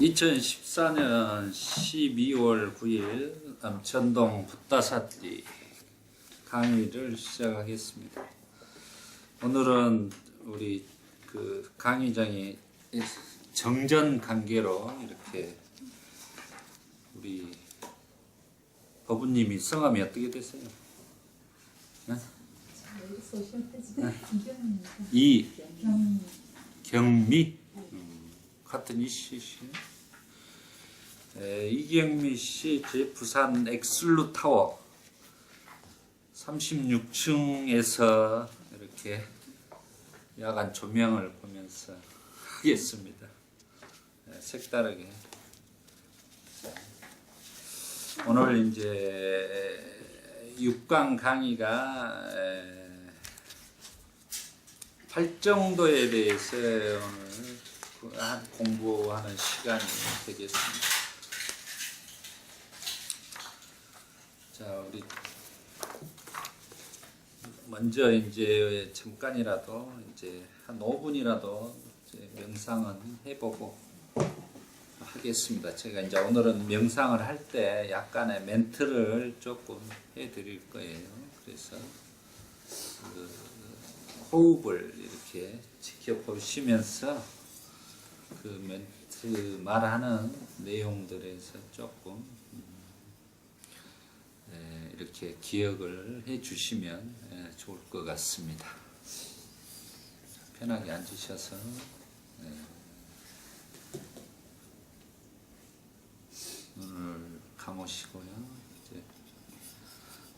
2014년 12월 9일 남천동 붓다사띠 강의를 시작하겠습니다. 오늘은 우리 그 강의장이 정전 관계로 이렇게 우리 어부님이 성함이 어떻게 되세요? 네? 이경미 같은 이씨시. 이경미 씨, 제 부산 엑슬루 타워 36층에서 이렇게 야간 조명을 보면서 하겠습니다. 색다르게. 오늘 이제 6강 강의가 팔정도에 대해서 오늘 공부하는 시간이 되겠습니다. 자, 우리 먼저 이제 잠깐이라도 이제 한 5분이라도 이제 명상은 해보고 하겠습니다. 제가 이제 오늘은 명상을 할 때 약간의 멘트를 조금 해드릴 거예요. 그래서 그 호흡을 이렇게 지켜보시면서 그 멘트 말하는 내용들에서 조금 이렇게 기억을 해 주시면 좋을 것 같습니다. 편하게 앉으셔서 눈을 감으시고요. 이제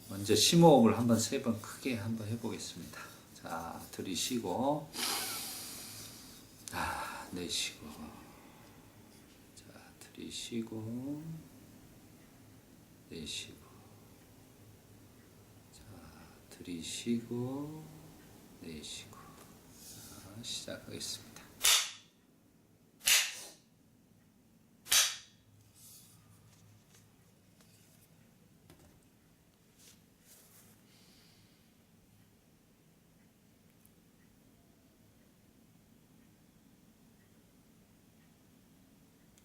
먼저 심호흡을 한번 3번 크게 한번 해보겠습니다. 자, 들이쉬고 내쉬고, 자, 들이쉬고 내쉬고, 자, 들이쉬고 내쉬고. 자, 시작하겠습니다.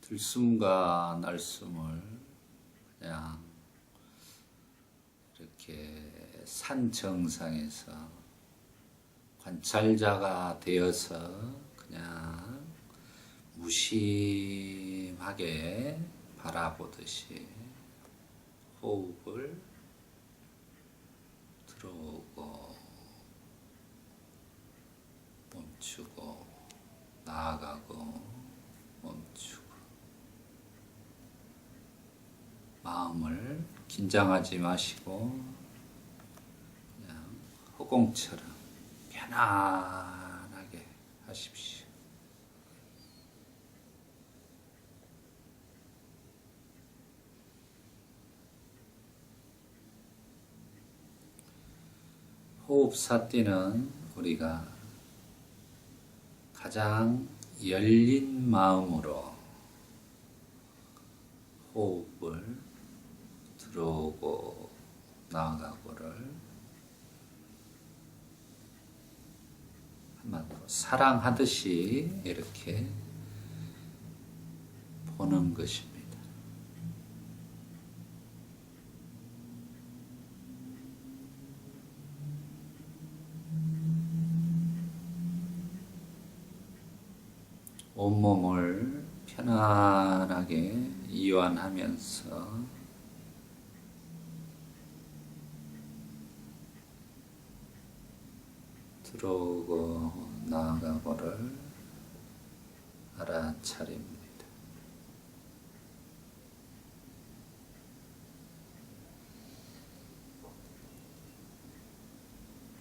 들숨과 날숨을 그냥 이렇게 산 정상에서 관찰자가 되어서 그냥 무심하게 바라보듯이 호흡을 들어오고 멈추고 나아가고 멈추고, 마음을 긴장하지 마시고 그냥 허공처럼 편안하게 하십시오. 호흡사띠는 우리가 가장 열린 마음으로 호흡을 들어오고 나가고를 한마디로 사랑하듯이 이렇게 보는 것입니다. 온몸을 편안하게 이완하면서 들어오고 나가고를 알아차립니다.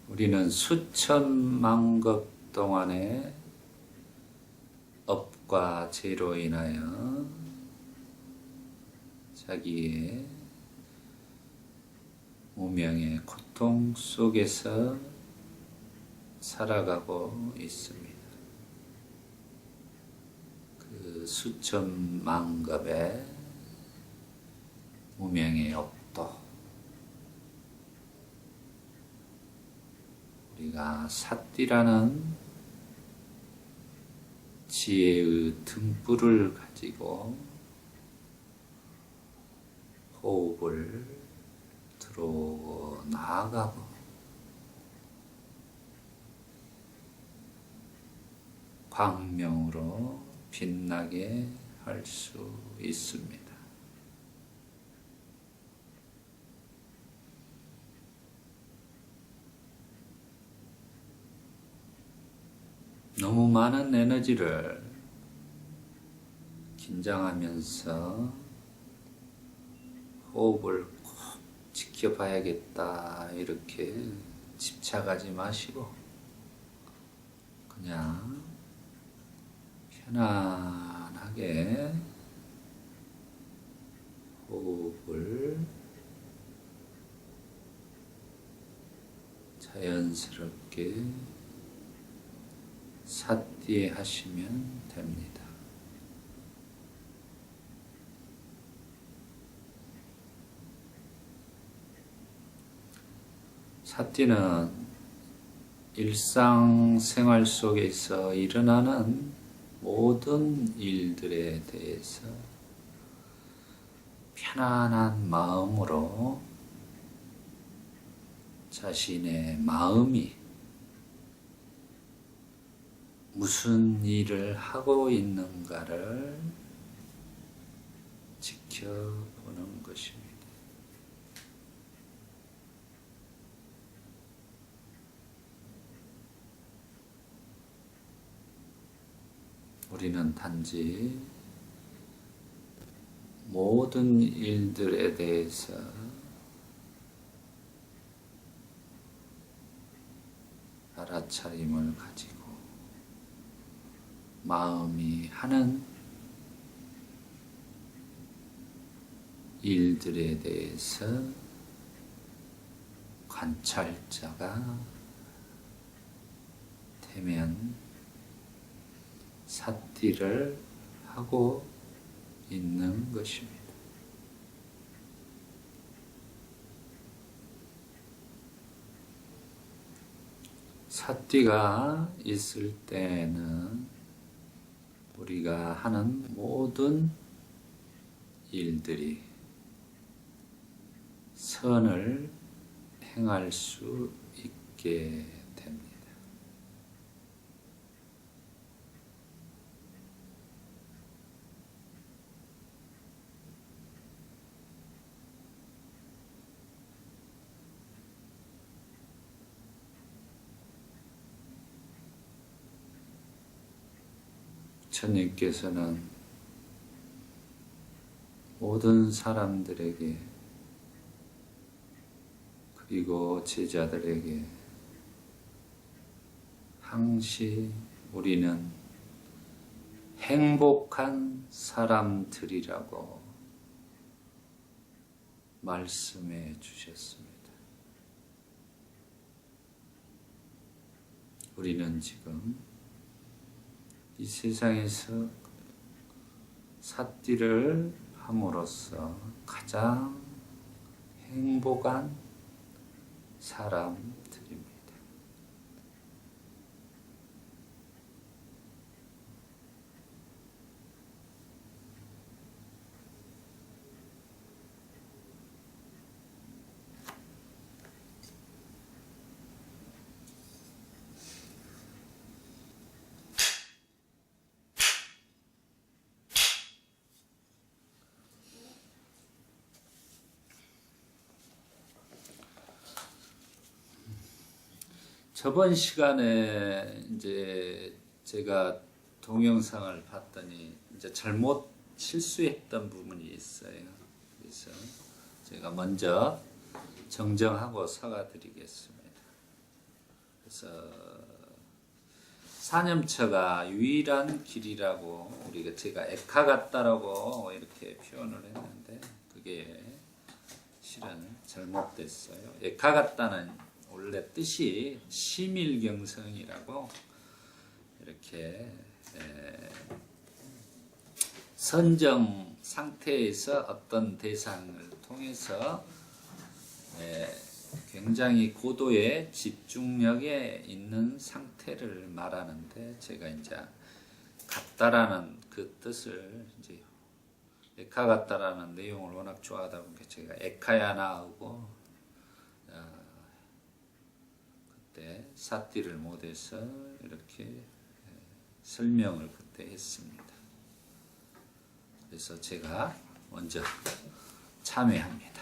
우리는 수천만 급 동안에 업과 죄로 인하여 자기의 무명의 고통 속에서 살아가고 있습니다. 그 수천만 급의 무명의 업도 우리가 사띠라는 지혜의 등불을 가지고 호흡을 들어오고 나아가고 광명으로 빛나게 할 수 있습니다. 너무 많은 에너지를 긴장하면서 호흡을 꼭 지켜봐야겠다 이렇게 집착하지 마시고 그냥 편안하게 호흡을 자연스럽게 삿띠에 하시면 됩니다. 삿띠는 일상생활 속에서 일어나는 모든 일들에 대해서 편안한 마음으로 자신의 마음이 무슨 일을 하고 있는가를 지켜보는 것입니다. 우리는 단지 모든 일들에 대해서 알아차림을 가지고 마음이 하는 일들에 대해서 관찰자가 되면 삿띠를 하고 있는 것입니다. 삿띠가 있을 때는 우리가 하는 모든 일들이 선을 행할 수 있게 됩니다. 부처님께서는 모든 사람들에게 그리고 제자들에게 항시 우리는 행복한 사람들이라고 말씀해 주셨습니다. 우리는 지금 이 세상에서 삿띠를 함으로써 가장 행복한 사람들입니다. 저번 시간에 이제 제가 동영상을 봤더니 이제 잘못 실수했던 부분이 있어요. 그래서 제가 먼저 정정하고 사과드리겠습니다. 그래서 사념처가 유일한 길이라고 제가 에카 같다라고 이렇게 표현을 했는데 그게 실은 잘못됐어요. 에카 같다는 원래 뜻이 심일경성이라고 이렇게 선정 상태에서 어떤 대상을 통해서 굉장히 고도의 집중력에 있는 상태를 말하는데 제가 이제 같다라는 그 뜻을 이제 에카 같다라는 내용을 워낙 좋아하다 보니까 제가 에카야나하고 그때 사띠를 못해서 이렇게 설명을 그때 했습니다. 그래서 제가 먼저 참회합니다.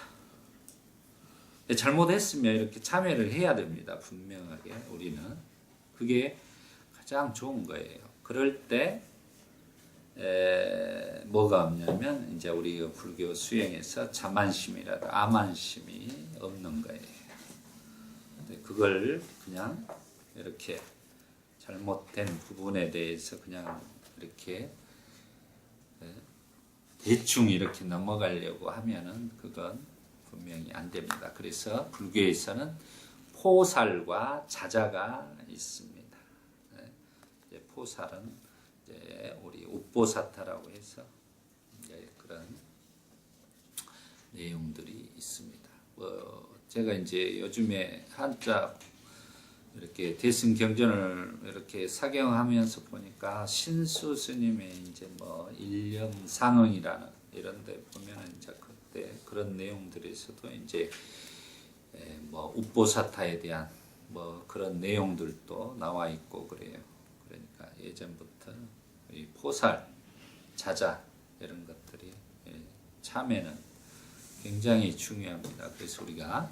잘못했으면 이렇게 참회를 해야 됩니다. 분명하게 우리는 그게 가장 좋은 거예요. 그럴 때 뭐가 없냐면 이제 우리 불교 수행에서 자만심이라도 아만심이 없는 거예요. 그걸 그냥 이렇게 잘못된 부분에 대해서 그냥 이렇게 대충 이렇게 넘어가려고 하면은 그건 분명히 안 됩니다. 그래서 불교에서는 포살과 자자가 있습니다. 이제 포살은 이제 우리 우보사타라고 해서 이제 그런 내용들이 있습니다. 제가 이제 요즘에 한자 이렇게 대승경전을 이렇게 사경하면서 보니까 신수 스님의 이제 뭐 일념상응이라는 이런 데 보면은 이제 그때 그런 내용들에서도 이제 뭐 우보사타에 대한 뭐 그런 내용들도 나와 있고 그래요. 그러니까 예전부터 이 포살, 자자 이런 것들이 참회는 굉장히 중요합니다. 그래서 우리가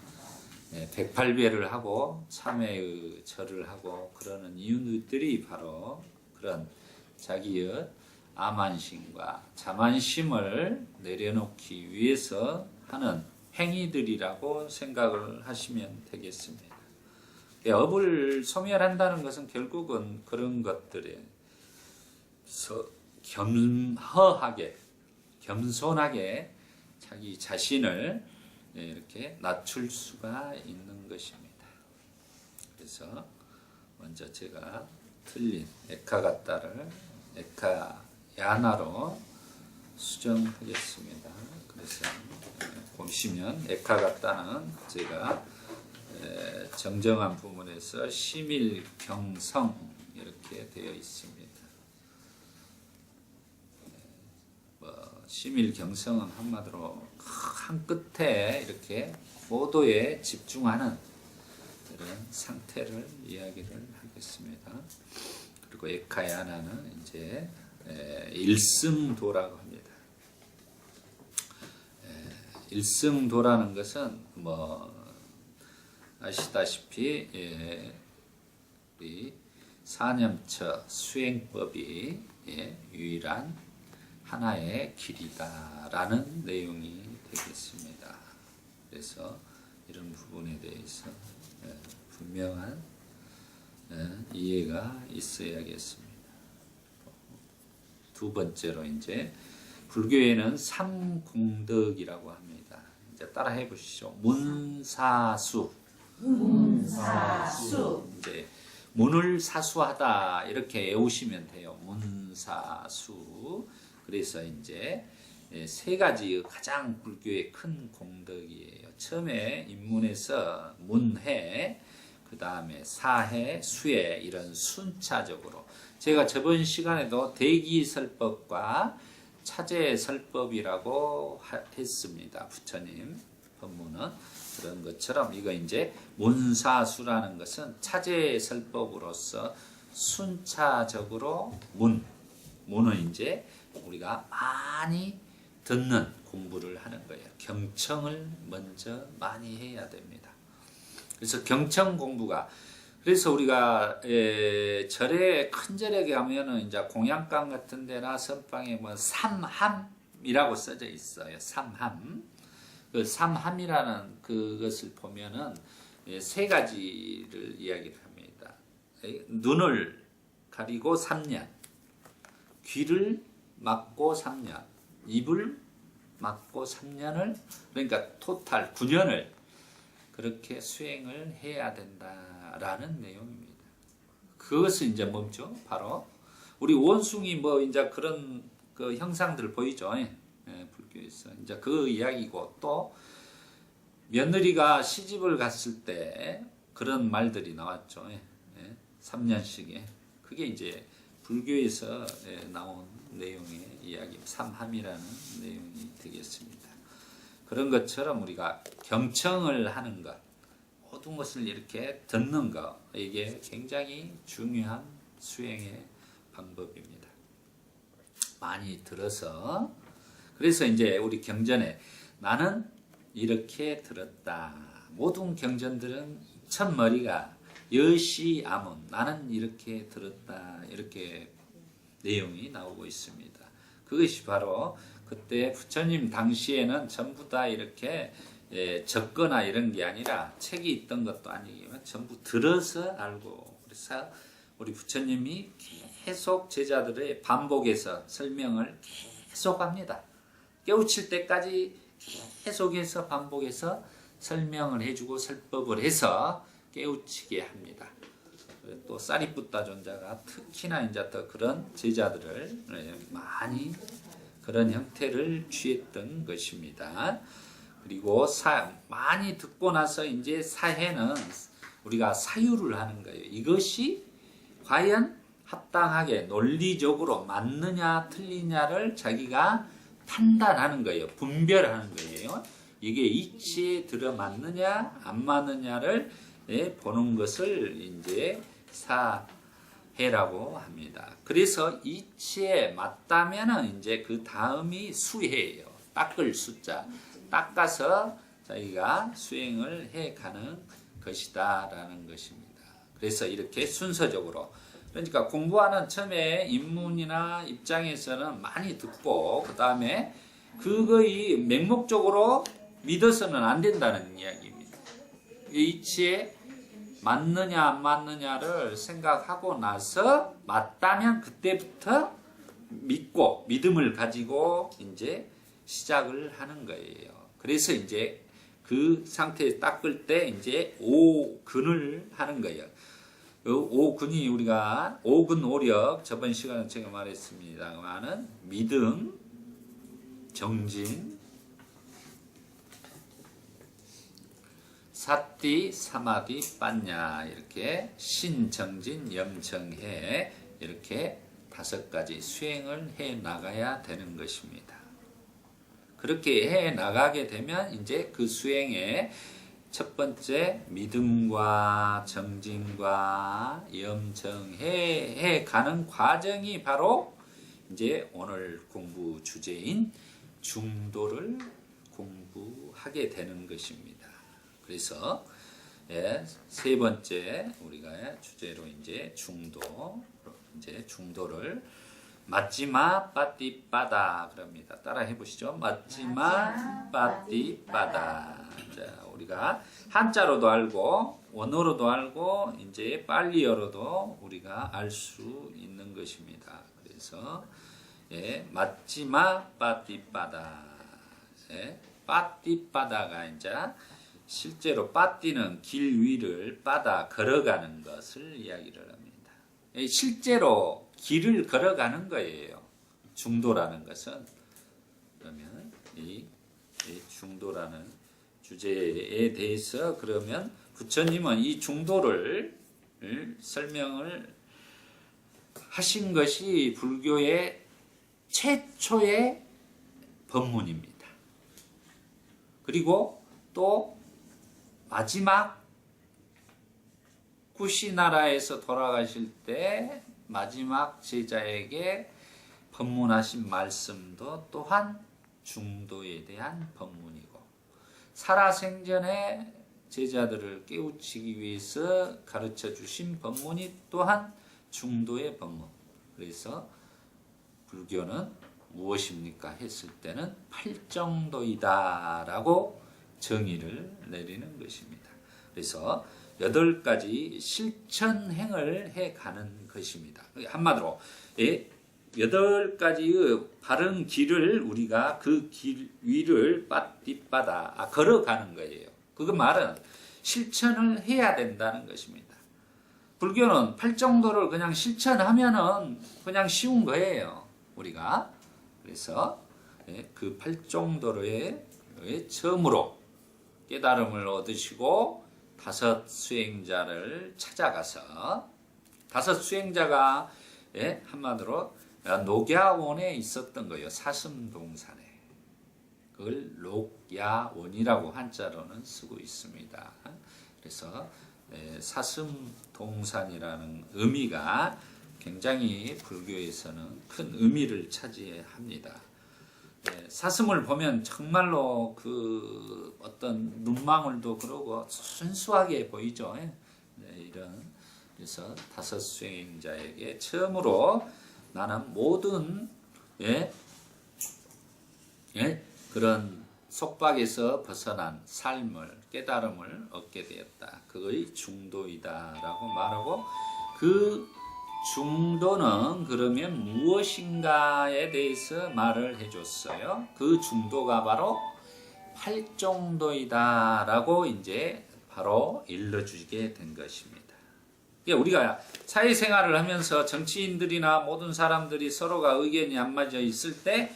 108배를 하고 참회의 절을 하고 그러는 이유들이 바로 그런 자기의 아만심과 자만심을 내려놓기 위해서 하는 행위들이라고 생각을 하시면 되겠습니다. 업을 소멸한다는 것은 결국은 그런 것들에 겸허하게 겸손하게 자기 자신을 이렇게 낮출 수가 있는 것입니다. 그래서 먼저 제가 틀린 에카가타를 에카야나로 수정하겠습니다. 그래서 보시면 에카가타는 제가 정정한 부분에서 심일경성 이렇게 되어 있습니다. 심일경성은 한마디로 한 끝에 이렇게 고도에 집중하는 그런 상태를 이야기를 하겠습니다. 그리고 에카야나는 이제 일승도라고 합니다. 일승도라는 것은 뭐 아시다시피 우리 사념처 수행법이 유일한 하나의 길이다라는 내용이 되겠습니다. 그래서 이런 부분에 대해서 분명한 이해가 있어야겠습니다. 두 번째로 이제 불교에는 삼공덕이라고 합니다. 이제 따라해 보시죠. 문사수. 문사수. 이제 문을 사수하다 이렇게 외우시면 돼요. 문사수. 그래서 이제 세 가지 가장 불교의 큰 공덕이에요. 처음에 입문에서 문해, 그 다음에 사해, 수해 이런 순차적으로 제가 저번 시간에도 대기설법과 차제설법이라고 했습니다. 부처님 법문은 그런 것처럼 이거 이제 문사수라는 것은 차제설법으로서 순차적으로 문은 이제 우리가 많이 듣는 공부를 하는 거예요. 경청을 먼저 많이 해야 됩니다. 그래서 경청 공부가 그래서 우리가 절에 큰 절에 가면은 이제 공양강 같은 데나 선방에 뭐 삼함이라고 써져 있어요. 삼함. 그 삼함이라는 그것을 보면은 세 가지를 이야기를 합니다. 눈을 가리고 3년, 귀를 막고 3년, 입을 막고 3년을 그러니까 토탈 9년을 그렇게 수행을 해야 된다라는 내용입니다. 그것은 이제 뭐죠? 바로 우리 원숭이 뭐 이제 그런 그 형상들 보이죠? 불교에서 이제 그 이야기고 또 며느리가 시집을 갔을 때 그런 말들이 나왔죠. 3년씩에 그게 이제 불교에서 나온 내용의 이야기, 삼함이라는 내용이 되겠습니다. 그런 것처럼 우리가 경청을 하는 것, 모든 것을 이렇게 듣는 것, 이게 굉장히 중요한 수행의 방법입니다. 많이 들어서, 그래서 이제 우리 경전에 나는 이렇게 들었다. 모든 경전들은 첫 머리가 여시아문, 나는 이렇게 들었다. 이렇게 내용이 나오고 있습니다. 그것이 바로 그때 부처님 당시에는 전부 다 이렇게 적거나 이런 게 아니라 책이 있던 것도 아니지만 전부 들어서 알고, 그래서 우리 부처님이 계속 제자들의 반복해서 설명을 계속합니다. 깨우칠 때까지 계속해서 반복해서 설명을 해주고 설법을 해서 깨우치게 합니다. 또 사리푸타 존자가 특히나 이제 더 그런 제자들을 많이 그런 형태를 취했던 것입니다. 그리고 많이 듣고 나서 이제 사해는 우리가 사유를 하는 거예요. 이것이 과연 합당하게 논리적으로 맞느냐 틀리냐를 자기가 판단하는 거예요. 분별하는 거예요. 이게 이치에 들어맞느냐 안 맞느냐를 보는 것을 이제 사해라고 합니다. 그래서 이치에 맞다면은 이제 그 다음이 수해예요. 닦을 숫자. 닦아서 자기가 수행을 해 가는 것이다라는 것입니다. 그래서 이렇게 순서적으로, 그러니까 공부하는 처음에 입문이나 입장에서는 많이 듣고 그 다음에 그거의 맹목적으로 믿어서는 안 된다는 이야기입니다. 이치에 맞느냐 안 맞느냐를 생각하고 나서 맞다면 그때부터 믿고 믿음을 가지고 이제 시작을 하는 거예요. 그래서 이제 그 상태에 닦을 때 이제 5근을 하는 거예요. 그 5근이 우리가 5근 오력, 저번 시간에 제가 말했습니다만은 믿음, 정진, 사띠, 사마디, 빠냐, 이렇게 신정진, 염정해, 이렇게 5가지 수행을 해 나가야 되는 것입니다. 그렇게 해 나가게 되면 이제 그 수행에 첫 번째 믿음과 정진과 염정해 가는 과정이 바로 이제 오늘 공부 주제인 중도를 공부하게 되는 것입니다. 그래서 세 번째 우리가 주제로 이제 중도를 맞지마 빠띠빠다 그럽니다. 따라 해보시죠. 맞지마 빠띠빠다. 자, 우리가 한자로도 알고 원어로도 알고 이제 빨리어로도 우리가 알 수 있는 것입니다. 그래서 맞지마 빠띠빠다. 빠띠빠다가 이제 실제로 빠띠는 길 위를 빠다 걸어가는 것을 이야기를 합니다. 실제로 길을 걸어가는 거예요. 중도라는 것은. 그러면 이 중도라는 주제에 대해서 그러면 부처님은 이 중도를 설명을 하신 것이 불교의 최초의 법문입니다. 그리고 또 마지막 구시나라에서 돌아가실 때 마지막 제자에게 법문하신 말씀도 또한 중도에 대한 법문이고, 살아생전에 제자들을 깨우치기 위해서 가르쳐 주신 법문이 또한 중도의 법문. 그래서 불교는 무엇입니까? 했을 때는 팔정도이다라고 정의를 내리는 것입니다. 그래서 8가지 실천행을 해가는 것입니다. 한마디로 8가지의 바른 길을 우리가 그 길 위를 빠띠빠다 걸어가는 거예요. 그 말은 실천을 해야 된다는 것입니다. 불교는 팔정도를 그냥 실천하면은 그냥 쉬운 거예요. 우리가. 그래서 그 팔정도의 처음으로 깨달음을 얻으시고 5 수행자를 찾아가서 5 수행자가 예, 한마디로 녹야원에 있었던 거예요. 사슴동산에. 그걸 녹야원이라고 한자로는 쓰고 있습니다. 그래서 사슴동산이라는 의미가 굉장히 불교에서는 큰 의미를 차지합니다. 사슴을 보면 정말로 그 어떤 눈망울도 그러고 순수하게 보이죠. 이런 그래서 다섯 수행자에게 처음으로 나는 모든 그런 속박에서 벗어난 삶을 깨달음을 얻게 되었다. 그것이 중도이다라고 말하고 그 중도는 그러면 무엇인가에 대해서 말을 해줬어요. 그 중도가 바로 팔정도이다라고 이제 바로 일러주게 된 것입니다. 우리가 사회생활을 하면서 정치인들이나 모든 사람들이 서로가 의견이 안 맞아 있을 때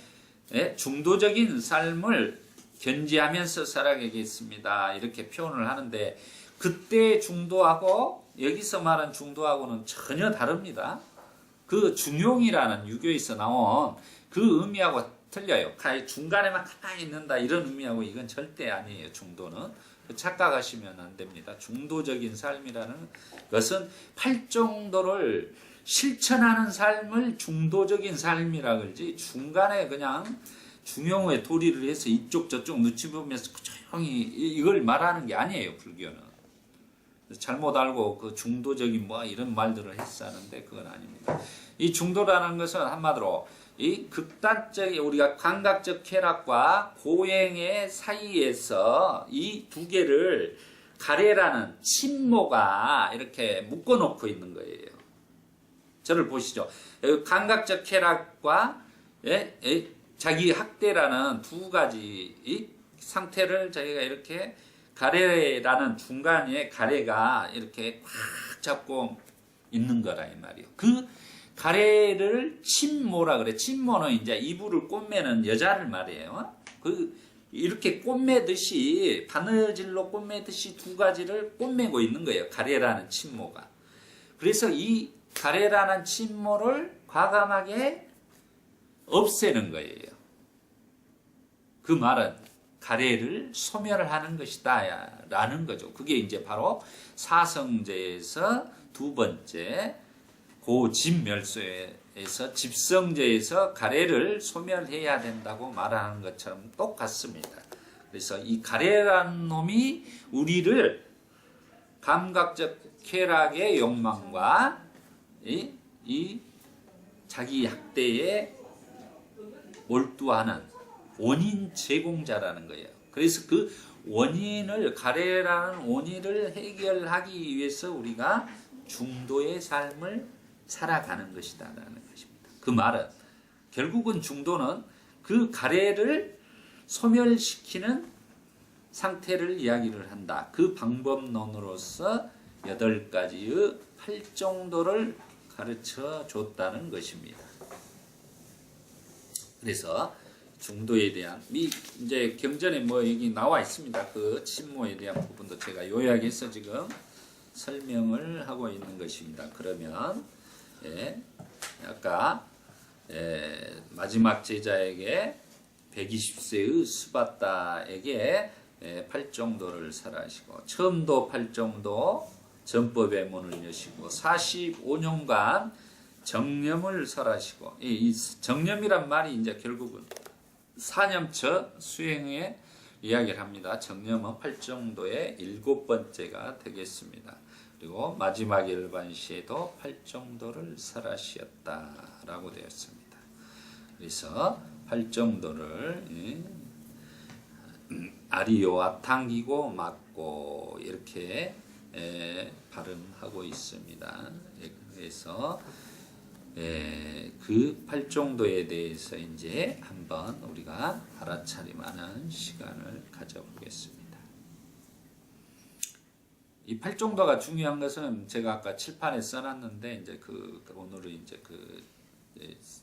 중도적인 삶을 견지하면서 살아가겠습니다. 이렇게 표현을 하는데 그때 중도하고 여기서 말한 중도하고는 전혀 다릅니다. 그 중용이라는 유교에서 나온 그 의미하고 틀려요. 중간에만 가만히 있는다 이런 의미하고 이건 절대 아니에요. 중도는 착각하시면 안 됩니다. 중도적인 삶이라는 것은 팔정도를 실천하는 삶을 중도적인 삶이라 그러지 중간에 그냥 중용의 도리를 해서 이쪽 저쪽 눈치 보면서 조용히 이걸 말하는 게 아니에요. 불교는. 잘못 알고 그 중도적인 뭐 이런 말들을 했었는데 그건 아닙니다. 이 중도라는 것은 한마디로 이 극단적 우리가 감각적 쾌락과 고행의 사이에서 이 두 개를 가래라는 침모가 이렇게 묶어놓고 있는 거예요. 저를 보시죠. 감각적 쾌락과 자기 학대라는 두 가지 이 상태를 저희가 이렇게 가래라는 중간에 가래가 이렇게 꽉 잡고 있는 거라 이 말이에요. 그 가래를 침모라 그래. 침모는 이제 이불을 꿰매는 여자를 말해요. 이렇게 꿰매듯이 바느질로 꿰매듯이 두 가지를 꿰매고 있는 거예요. 가래라는 침모가. 그래서 이 가래라는 침모를 과감하게 없애는 거예요. 그 말은 가래를 소멸하는 것이다 라는 거죠. 그게 이제 바로 사성제에서 두 번째 고집멸소에서 집성제에서 가래를 소멸해야 된다고 말하는 것처럼 똑같습니다. 그래서 이 가래라는 놈이 우리를 감각적 쾌락의 욕망과 이 자기 학대에 몰두하는 원인 제공자라는 거예요. 그래서 그 원인을 가래라는 원인을 해결하기 위해서 우리가 중도의 삶을 살아가는 것이다라는 것입니다. 그 말은 결국은 중도는 그 가래를 소멸시키는 상태를 이야기를 한다. 그 방법론으로서 8가지의 팔정도를 가르쳐 줬다는 것입니다. 그래서 중도에 대한 이제 경전에 뭐 여기 나와 있습니다. 그 침모에 대한 부분도 제가 요약해서 지금 설명을 하고 있는 것입니다. 그러면 아까 마지막 제자에게 120세의 수바다에게 팔정도를 설하시고 처음도 팔정도 전법의 문을 여시고 45년간 정념을 설하시고 이 정념이란 말이 이제 결국은 사념처 수행의 이야기를 합니다. 정념은 팔정도의 7번째가 되겠습니다. 그리고 마지막 열반시에도 팔정도를 설하시었다라고 되었습니다. 그래서 팔정도를 아리요와 당기고 맞고 이렇게 발음하고 있습니다. 그래서 그 팔정도에 대해서 이제 한번 우리가 알아차림하는 시간을 가져보겠습니다. 이 팔정도가 중요한 것은 제가 아까 칠판에 써놨는데 이제 오늘은 이제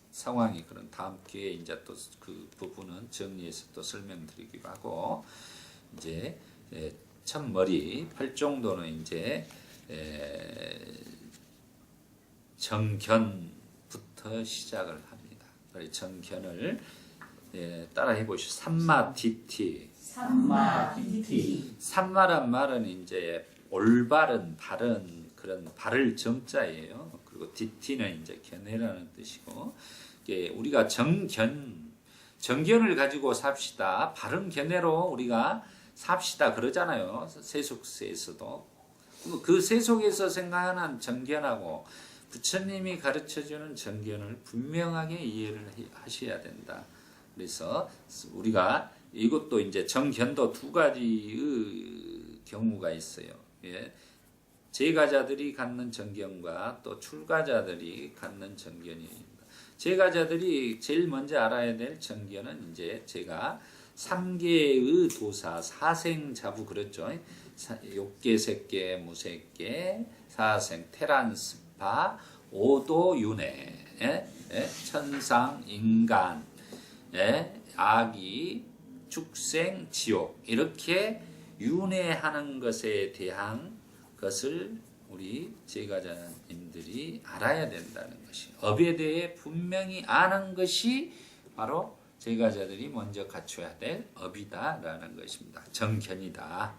상황이 그런 다음 기회에 이제 또 그 부분은 정리해서 또 설명드리기로 하고 이제 첫머리 팔정도는 이제 정견 이것부터 시작을 합니다. 그래서 정견을 따라해 보시죠. 삼마디티. 삼마디티. 삼마란 말은 이제 올바른, 바른 그런 바를 정자예요. 그리고 디티는 이제 견해라는 뜻이고, 이게 우리가 정견을 가지고 삽시다. 바른 견해로 우리가 삽시다 그러잖아요. 세속세에서도. 그 세속에서 생각하는 정견하고 부처님이 가르쳐주는 정견을 분명하게 이해를 하셔야 된다. 그래서 우리가 이것도 이제 정견도 두 가지의 경우가 있어요. 예. 제가자들이 갖는 정견과 또 출가자들이 갖는 정견입니다. 제가자들이 제일 먼저 알아야 될 정견은 이제 제가 3개의 도사, 사생자부 그랬죠. 욕계, 색계, 무색계, 사생, 테란스파, 오도윤회, 천상, 인간, 아기, 축생, 지옥 이렇게 윤회하는 것에 대한 것을 우리 제가자님들이 알아야 된다는 것이, 업에 대해 분명히 아는 것이 바로 제가자들이 먼저 갖춰야 될 업이다라는 것입니다. 정견이다.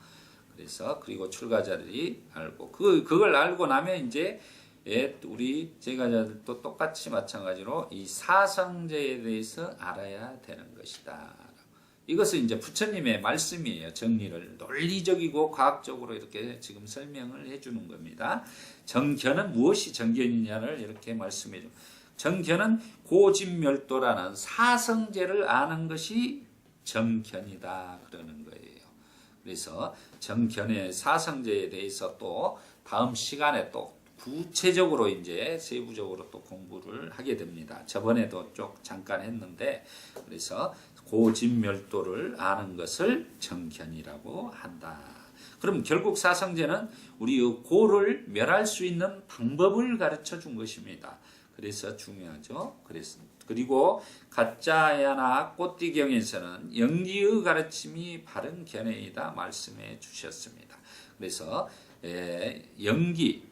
그래서 그리고 출가자들이 알고 그걸 알고 나면 이제 우리 제가자들도 똑같이 마찬가지로 이 사성제에 대해서 알아야 되는 것이다. 이것은 이제 부처님의 말씀이에요. 정리를 논리적이고 과학적으로 이렇게 지금 설명을 해주는 겁니다. 정견은 무엇이 정견이냐를 이렇게 말씀해 줍니다. 정견은 고진멸도라는 사성제를 아는 것이 정견이다 그러는 거예요. 그래서 정견의 사성제에 대해서 또 다음 시간에 또 구체적으로 이제 세부적으로 또 공부를 하게 됩니다. 저번에도 쭉 잠깐 했는데, 그래서 고진멸도를 아는 것을 정견이라고 한다. 그럼 결국 사성제는 우리의 고를 멸할 수 있는 방법을 가르쳐 준 것입니다. 그래서 중요하죠. 그리고 가짜야나 꽃띠경에서는 연기의 가르침이 바른 견해이다 말씀해 주셨습니다. 그래서 연기,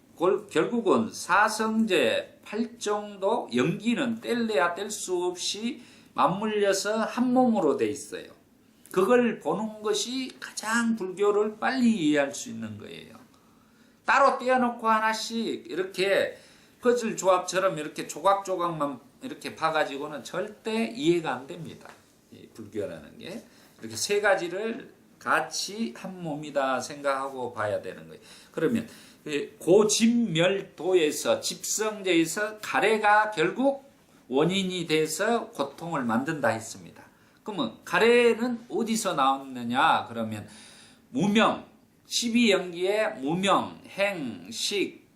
결국은 사성제 8종도 연기는 뗄래야 뗄 수 없이 맞물려서 한 몸으로 돼 있어요. 그걸 보는 것이 가장 불교를 빨리 이해할 수 있는 거예요. 따로 떼어놓고 하나씩 이렇게 퍼즐 조합처럼 이렇게 조각조각만 이렇게 봐가지고는 절대 이해가 안 됩니다. 이 불교라는 게 이렇게 세 가지를 같이 한 몸이다 생각하고 봐야 되는 거예요. 그러면 고집멸도에서 집성제에서 가래가 결국 원인이 돼서 고통을 만든다 했습니다. 그러면 가래는 어디서 나왔느냐? 그러면 무명, 12연기의 무명, 행, 식,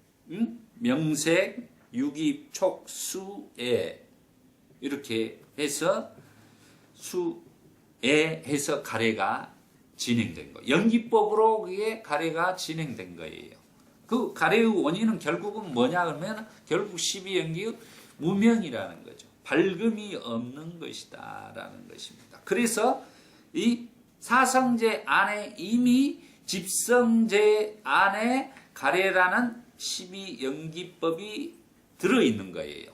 명색, 유기, 촉, 수, 애 이렇게 해서 수에 해서 가래가 진행된 거예요. 연기법으로 그게 가래가 진행된 거예요. 그 가래의 원인은 결국은 뭐냐 그러면 결국 12연기의 무명이라는 거죠. 밝음이 없는 것이다 라는 것입니다. 그래서 이 사성제 안에 이미 집성제 안에 가래라는 12연기법이 들어있는 거예요.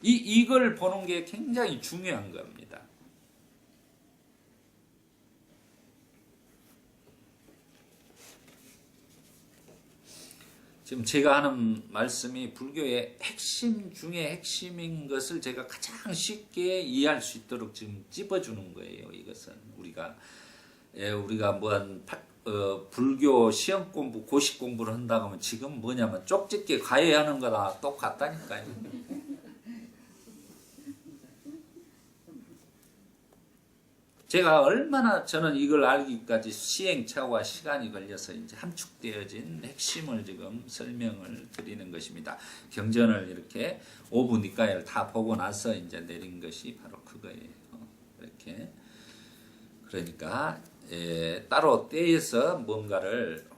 이걸 보는 게 굉장히 중요한 겁니다. 지금 제가 하는 말씀이 불교의 핵심 중에 핵심인 것을 제가 가장 쉽게 이해할 수 있도록 지금 찝어주는 거예요. 이것은 우리가 불교 시험 공부, 고시 공부를 한다고 하면 지금 뭐냐면 쪽집게 과외하는 거랑 똑같다니까요. 제가 얼마나 저는 이걸 알기까지 시행착오와 시간이 걸려서 이제 함축되어진 핵심을 지금 설명을 드리는 것입니다. 경전을 이렇게 오부니까를 다 보고 나서 이제 내린 것이 바로 그거예요. 이렇게. 그러니까 따로 떼어서 뭔가를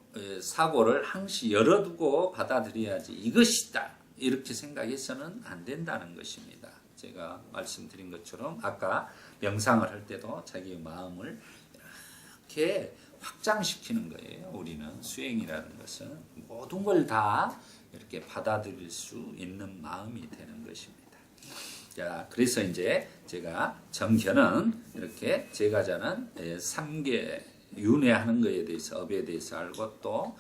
사고를 항시 열어두고 받아들여야지 이것이다 이렇게 생각해서는 안 된다는 것입니다. 제가 말씀드린 것처럼 아까 명상을 할 때도 자기의 마음을 이렇게 확장시키는 거예요. 우리는 수행이라는 것은 모든 걸 다 이렇게 받아들일 수 있는 마음이 되는 것입니다. 자, 그래서 이제 제가 정견은 이렇게 제가자는 3개 윤회하는 것에 대해서 업에 대해서 알고 또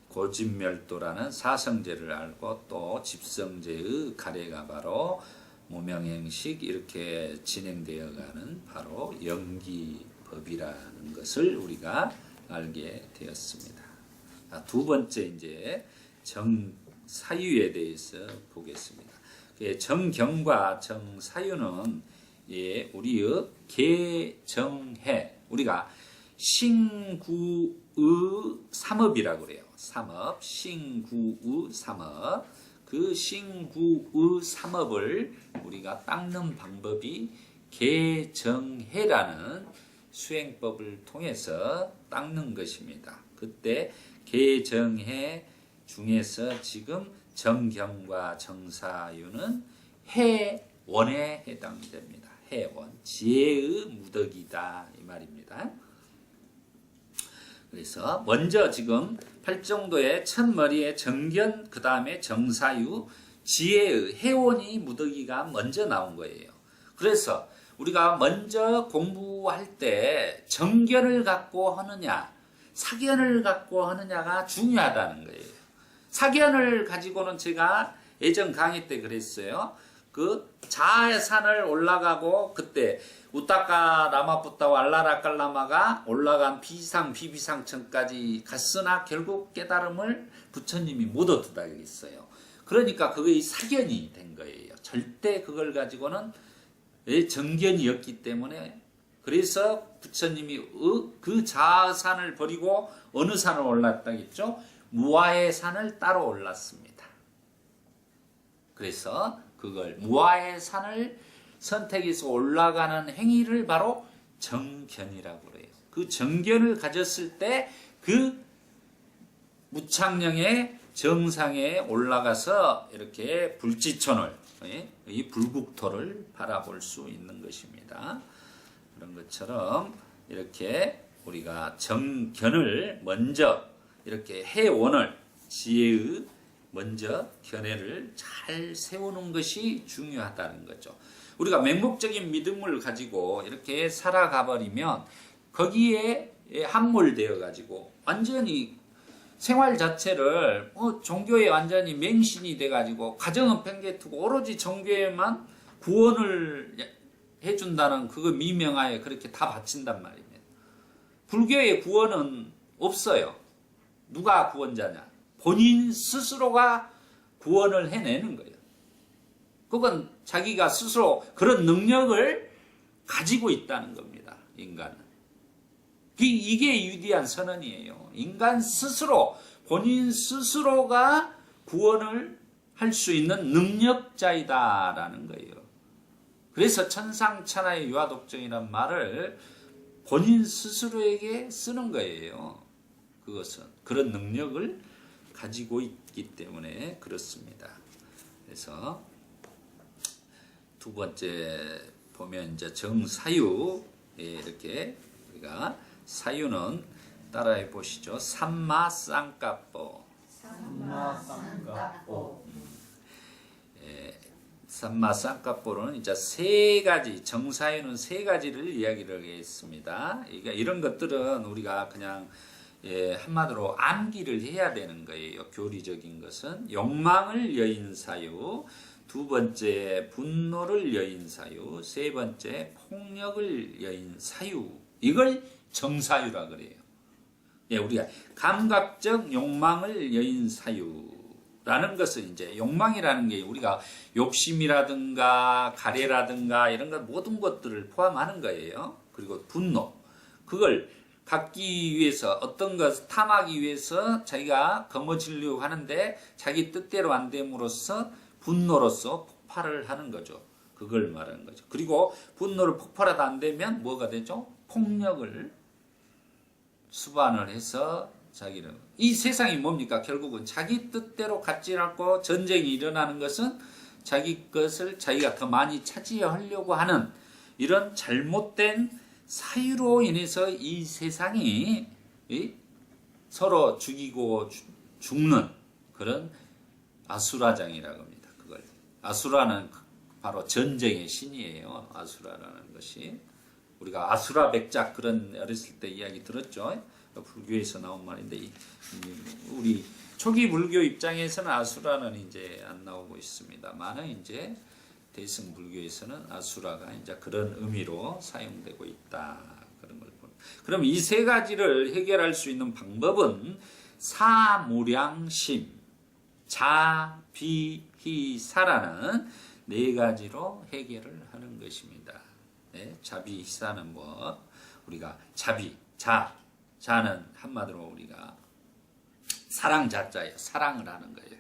고집멸도라는 사성제를 알고 또 집성제의 가래가 바로 무명행식 이렇게 진행되어가는 바로 연기법이라는 것을 우리가 알게 되었습니다. 두 번째 이제 정사유에 대해서 보겠습니다. 정경과 정사유는 우리의 개정해 우리가 신구의 삼업이라고 그래요. 삼업, 신구의 삼업. 그 신구의 삼업을 우리가 닦는 방법이 개정해라는 수행법을 통해서 닦는 것입니다. 그때 개정해 중에서 지금 정경과 정사유는 해원에 해당됩니다. 해원, 지혜의 무덕이다 이 말입니다. 그래서 먼저 지금 팔정도의 첫 머리에 정견, 그 다음에 정사유, 지혜의 해원이 무덕이가 먼저 나온 거예요. 그래서 우리가 먼저 공부할 때 정견을 갖고 하느냐, 사견을 갖고 하느냐가 중요하다는 거예요. 사견을 가지고는 제가 예전 강의 때 그랬어요. 그 자해산을 올라가고 그때 우따까 라마부타 왈라라 깔라마가 올라간 비비상천까지 갔으나 결국 깨달음을 부처님이 못 얻었다 했어요. 그러니까 그게 사견이 된 거예요. 절대 그걸 가지고는 정견이었기 때문에 그래서 부처님이 그 자아산을 버리고 어느 산을 올랐다겠죠? 무아의 산을 따로 올랐습니다. 그래서 그걸 무아의 산을 선택해서 올라가는 행위를 바로 정견이라고 그래요. 그 정견을 가졌을 때 그 무창령의 정상에 올라가서 이렇게 불지천을 이 불국토를 바라볼 수 있는 것입니다. 그런 것처럼 이렇게 우리가 정견을 먼저 이렇게 해원을 지혜의 먼저 견해를 잘 세우는 것이 중요하다는 거죠. 우리가 맹목적인 믿음을 가지고 이렇게 살아가 버리면 거기에 함몰되어 가지고 완전히 생활 자체를 종교에 완전히 맹신이 돼 가지고 가정은 팽개트고 오로지 종교에만 구원을 해준다는 그거 미명하에 그렇게 다 바친단 말입니다. 불교의 구원은 없어요. 누가 구원자냐? 본인 스스로가 구원을 해내는 거예요. 그건 자기가 스스로 그런 능력을 가지고 있다는 겁니다. 인간은. 이게 위대한 선언이에요. 인간 스스로 본인 스스로가 구원을 할 수 있는 능력자이다라는 거예요. 그래서 천상천하의 유아독정이라는 말을 본인 스스로에게 쓰는 거예요. 그것은 그런 능력을 가지고 있기 때문에 그렇습니다. 그래서 두 번째 보면 이제 정사유 이렇게 우리가 사유는 따라해 보시죠. 삼마쌍가뽀. 삼마쌍가뽀. 삼마쌍가뽀로는 이제 세 가지 정사유는 세 가지를 이야기를 했습니다. 그러니까 이런 것들은 우리가 그냥 한마디로 암기를 해야 되는 거예요. 교리적인 것은 욕망을 여인 사유, 두 번째 분노를 여인 사유, 세 번째 폭력을 여인 사유. 이걸 정사유라 그래요. 우리가 감각적 욕망을 여인 사유라는 것은 이제 욕망이라는 게 우리가 욕심이라든가 가래라든가 이런 것 모든 것들을 포함하는 거예요. 그리고 분노. 그걸 갖기 위해서 어떤 것 탐하기 위해서 자기가 거머쥐려고 하는데 자기 뜻대로 안 됨으로써 분노로서 폭발을 하는 거죠. 그걸 말하는 거죠. 그리고 분노를 폭발하다 안 되면 뭐가 되죠? 폭력을 수반을 해서 자기는 이 세상이 뭡니까? 결국은 자기 뜻대로 갖지 않고 전쟁이 일어나는 것은 자기 것을 자기가 더 많이 차지하려고 하는 이런 잘못된 사유로 인해서 이 세상이 서로 죽이고 죽는 그런 아수라장이라고 합니다. 그걸 아수라는 바로 전쟁의 신이에요. 아수라라는 것이 우리가 아수라 백작 그런 어렸을 때 이야기 들었죠. 불교에서 나온 말인데 우리 초기 불교 입장에서는 아수라는 이제 안 나오고 있습니다만은 이제 대승 불교에서는 아수라가 이제 그런 의미로 사용되고 있다. 그런 걸 보는. 그럼 이 세 가지를 해결할 수 있는 방법은 사무량심, 자비희사라는 네 가지로 해결을 하는 것입니다. 네, 자비희사는 뭐 우리가 자는 한마디로 우리가 사랑 자자예요. 사랑을 하는 거예요.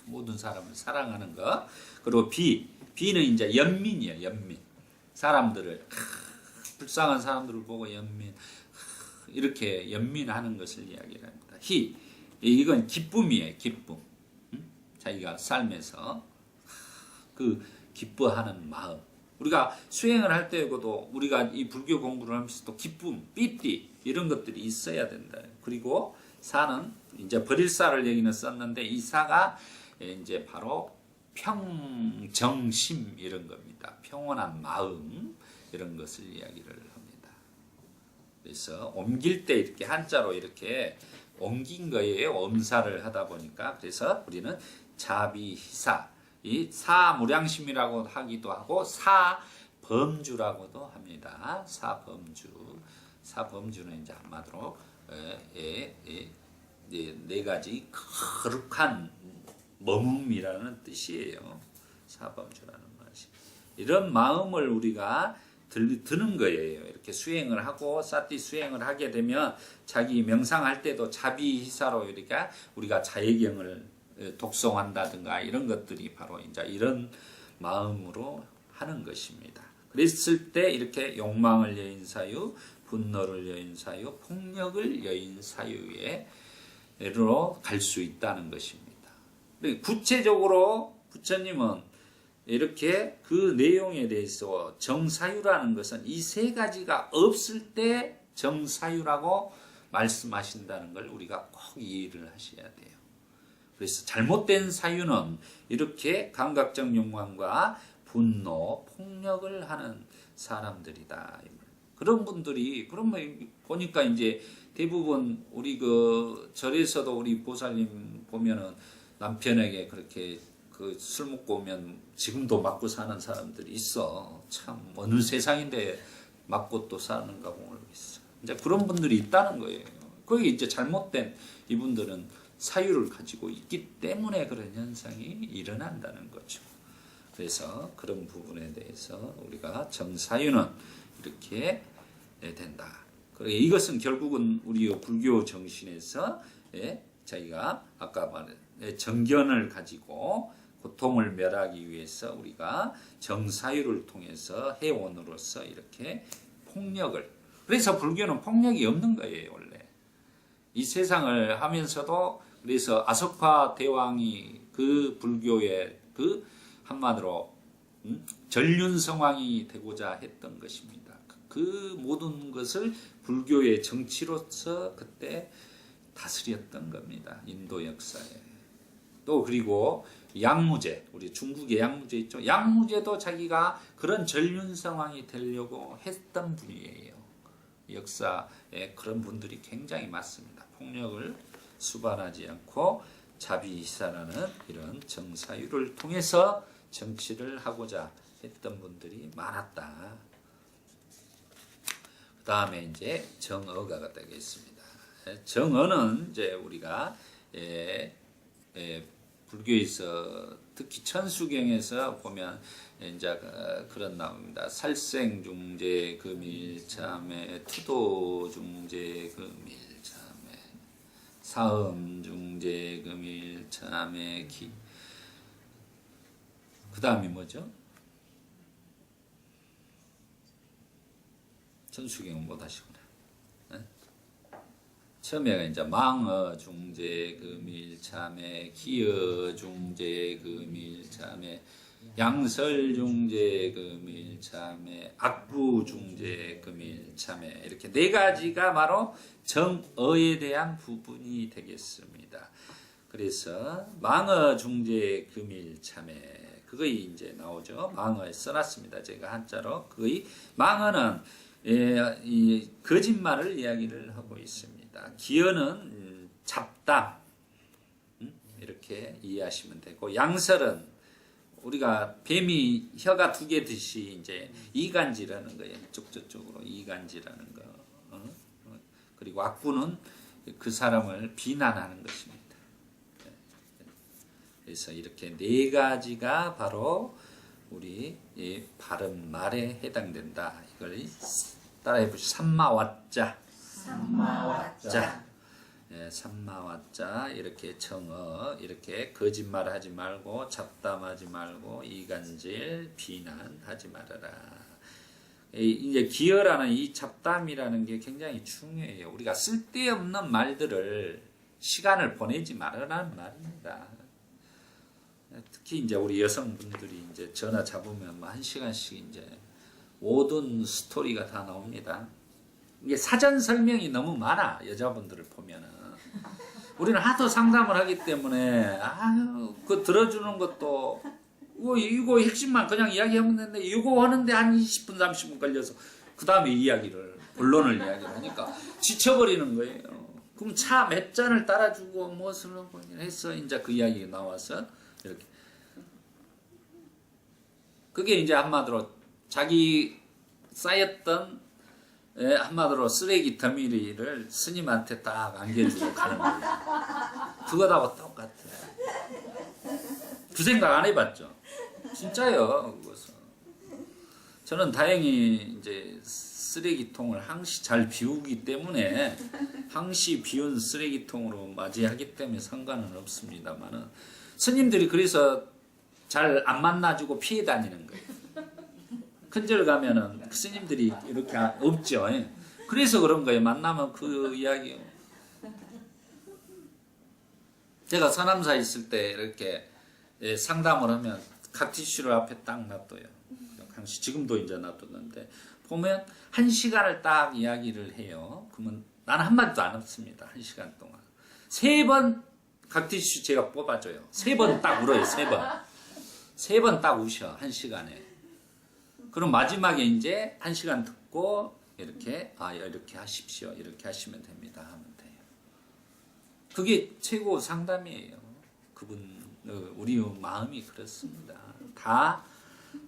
모든 사람을 사랑하는 거. 그리고 비는 이제 연민이에요. 연민. 사람들을 불쌍한 사람들을 보고 이렇게 연민하는 것을 이야기를 합니다. 이건 기쁨이에요. 기쁨. 자기가 삶에서 그 기뻐하는 마음. 우리가 수행을 할 때에도 우리가 이 불교 공부를 하면서 또 기쁨, 삐띠 이런 것들이 있어야 된다. 그리고 사는 이제 버릴 사를 여기는 썼는데 이 사가 이제 바로 평정심 이런 겁니다. 평온한 마음 이런 것을 이야기를 합니다. 그래서 옮길 때 이렇게 한자로 이렇게 옮긴 거예요. 엄사를 하다 보니까. 그래서 우리는 자비희사, 이 사무량심이라고 하기도 하고 사범주라고도 합니다. 사범주는 이제 한마디로 네 가지 거룩한 머뭇이라는 뜻이에요. 사범주라는 것이. 이런 마음을 우리가 드는 거예요. 이렇게 수행을 하고 사티 수행을 하게 되면 자기 명상할 때도 자비희사로 우리가 자예경을 독송한다든가 이런 것들이 바로 이제 이런 마음으로 하는 것입니다. 그랬을 때 이렇게 욕망을 여인 사유, 분노를 여인 사유, 폭력을 여인 사유로 갈 수 있다는 것입니다. 구체적으로 부처님은 이렇게 그 내용에 대해서 정사유라는 것은 이 세 가지가 없을 때 정사유라고 말씀하신다는 걸 우리가 꼭 이해를 하셔야 돼요. 그래서 잘못된 사유는 이렇게 감각적 욕망과 분노, 폭력을 하는 사람들이다. 그런 분들이 그러면 보니까 이제 대부분 우리 그 절에서도 우리 보살님 보면은 남편에게 그렇게 그 술 먹고 오면 지금도 맞고 사는 사람들이 있어. 참 어느 세상인데 맞고 또 사는가 모르겠어. 이제 그런 분들이 있다는 거예요. 그게 이제 잘못된 이분들은 사유를 가지고 있기 때문에 그런 현상이 일어난다는 거죠. 그래서 그런 부분에 대해서 우리가 정사유는 이렇게 된다. 이것은 결국은 우리 불교 정신에서 자기가 아까 말한 정견을 가지고 고통을 멸하기 위해서 우리가 정사유를 통해서 해원으로서 이렇게 폭력을, 그래서 불교는 폭력이 없는 거예요. 원래 이 세상을 하면서도. 그래서 아석화 대왕이 그 불교의 그 한마디로 전륜성왕이 되고자 했던 것입니다. 그 모든 것을 불교의 정치로서 그때 다스렸던 겁니다. 인도 역사에. 또 그리고 양무제, 우리 중국의 양무제 있죠. 양무제도 자기가 그런 전륜성왕이 되려고 했던 분이에요. 역사에 그런 분들이 굉장히 많습니다. 폭력을 수반하지 않고 자비희사라는 이런 정사유를 통해서 정치를 하고자 했던 분들이 많았다. 그 다음에 이제 정어가 되겠습니다. 정어는 이제 우리가 불교에서 특히 천수경에서 보면 이제 그런 나옵니다. 살생중재 금일참회, 투도중재 금일참회, 사음중재 금일참회, 그 다음이 뭐죠? 천수경은 못 하시구나. 처음에가 이제 망어 중재 금일참회, 기어 중재 금일참회, 양설 중재 금일참회, 악부 중재 금일참회, 이렇게 네 가지가 바로 정어에 대한 부분이 되겠습니다. 그래서 망어 중재 금일 참회 그거이 이제 나오죠. 망어에 써놨습니다. 제가 한자로 그거이 망어는 이 거짓말을 이야기를 하고 있습니다. 기어는 잡담 이렇게 이해하시면 되고 양설은 우리가 뱀이 혀가 두 개 듯이 이제 이간질하는 거예요. 쪽저쪽으로 이간질하는 거. 그리고 악구는 그 사람을 비난하는 것입니다. 그래서 이렇게 네 가지가 바로 우리 바른 말에 해당된다. 이걸 따라해 보시죠. 삼마와자. 삼마와자. 삼마와자 이렇게 정어 이렇게 거짓말하지 말고 잡담하지 말고 이간질 비난하지 말아라. 이제 기어라는 이 잡담이라는 게 굉장히 중요해요. 우리가 쓸데없는 말들을 시간을 보내지 말아라는 말입니다. 특히 이제 우리 여성분들이 이제 전화 잡으면 뭐 1시간씩 이제 모든 스토리가 다 나옵니다. 이게 사전 설명이 너무 많아. 여자분들을 보면은 우리는 하도 상담을 하기 때문에 그 들어주는 것도 이거 핵심만 그냥 이야기하면 되는데 이거 하는데 한 20분 30분 걸려서 그 다음에 이야기를 본론을 이야기를 하니까 지쳐버리는 거예요. 그럼 차 몇 잔을 따라주고 무엇을 하고 해서 이제 그 이야기가 나와서 이렇게 그게 이제 한마디로 자기 쌓였던 한마디로 쓰레기 더미를 스님한테 딱 안겨주고 가는 거예요. 그거하고 똑같아요. 그 생각 안 해봤죠? 진짜요. 그것은. 저는 다행히 이제 쓰레기통을 항시 잘 비우기 때문에 항시 비운 쓰레기통으로 맞이하기 때문에 상관은 없습니다만은 스님들이 그래서 잘 안 만나주고 피해 다니는 거예요. 큰절 가면은 스님들이 이렇게 없죠. 그래서 그런 거예요. 만나면 그 이야기. 제가 서남사에 있을 때 이렇게 상담을 하면 각티슈를 앞에 딱 놔둬요. 항시 지금도 이제 놔뒀는데 보면 1시간을 딱 이야기를 해요. 그러면 나는 한마디도 안 없습니다. 1시간 동안. 3번 각티슈 제가 뽑아줘요. 3번 딱 울어요. 3번. 3번 딱 우셔. 1시간에. 그럼 마지막에 이제 1시간 듣고 이렇게 이렇게 하십시오. 이렇게 하시면 됩니다. 하면 돼요. 그게 최고 상담이에요. 그분 우리 마음이 그렇습니다. 다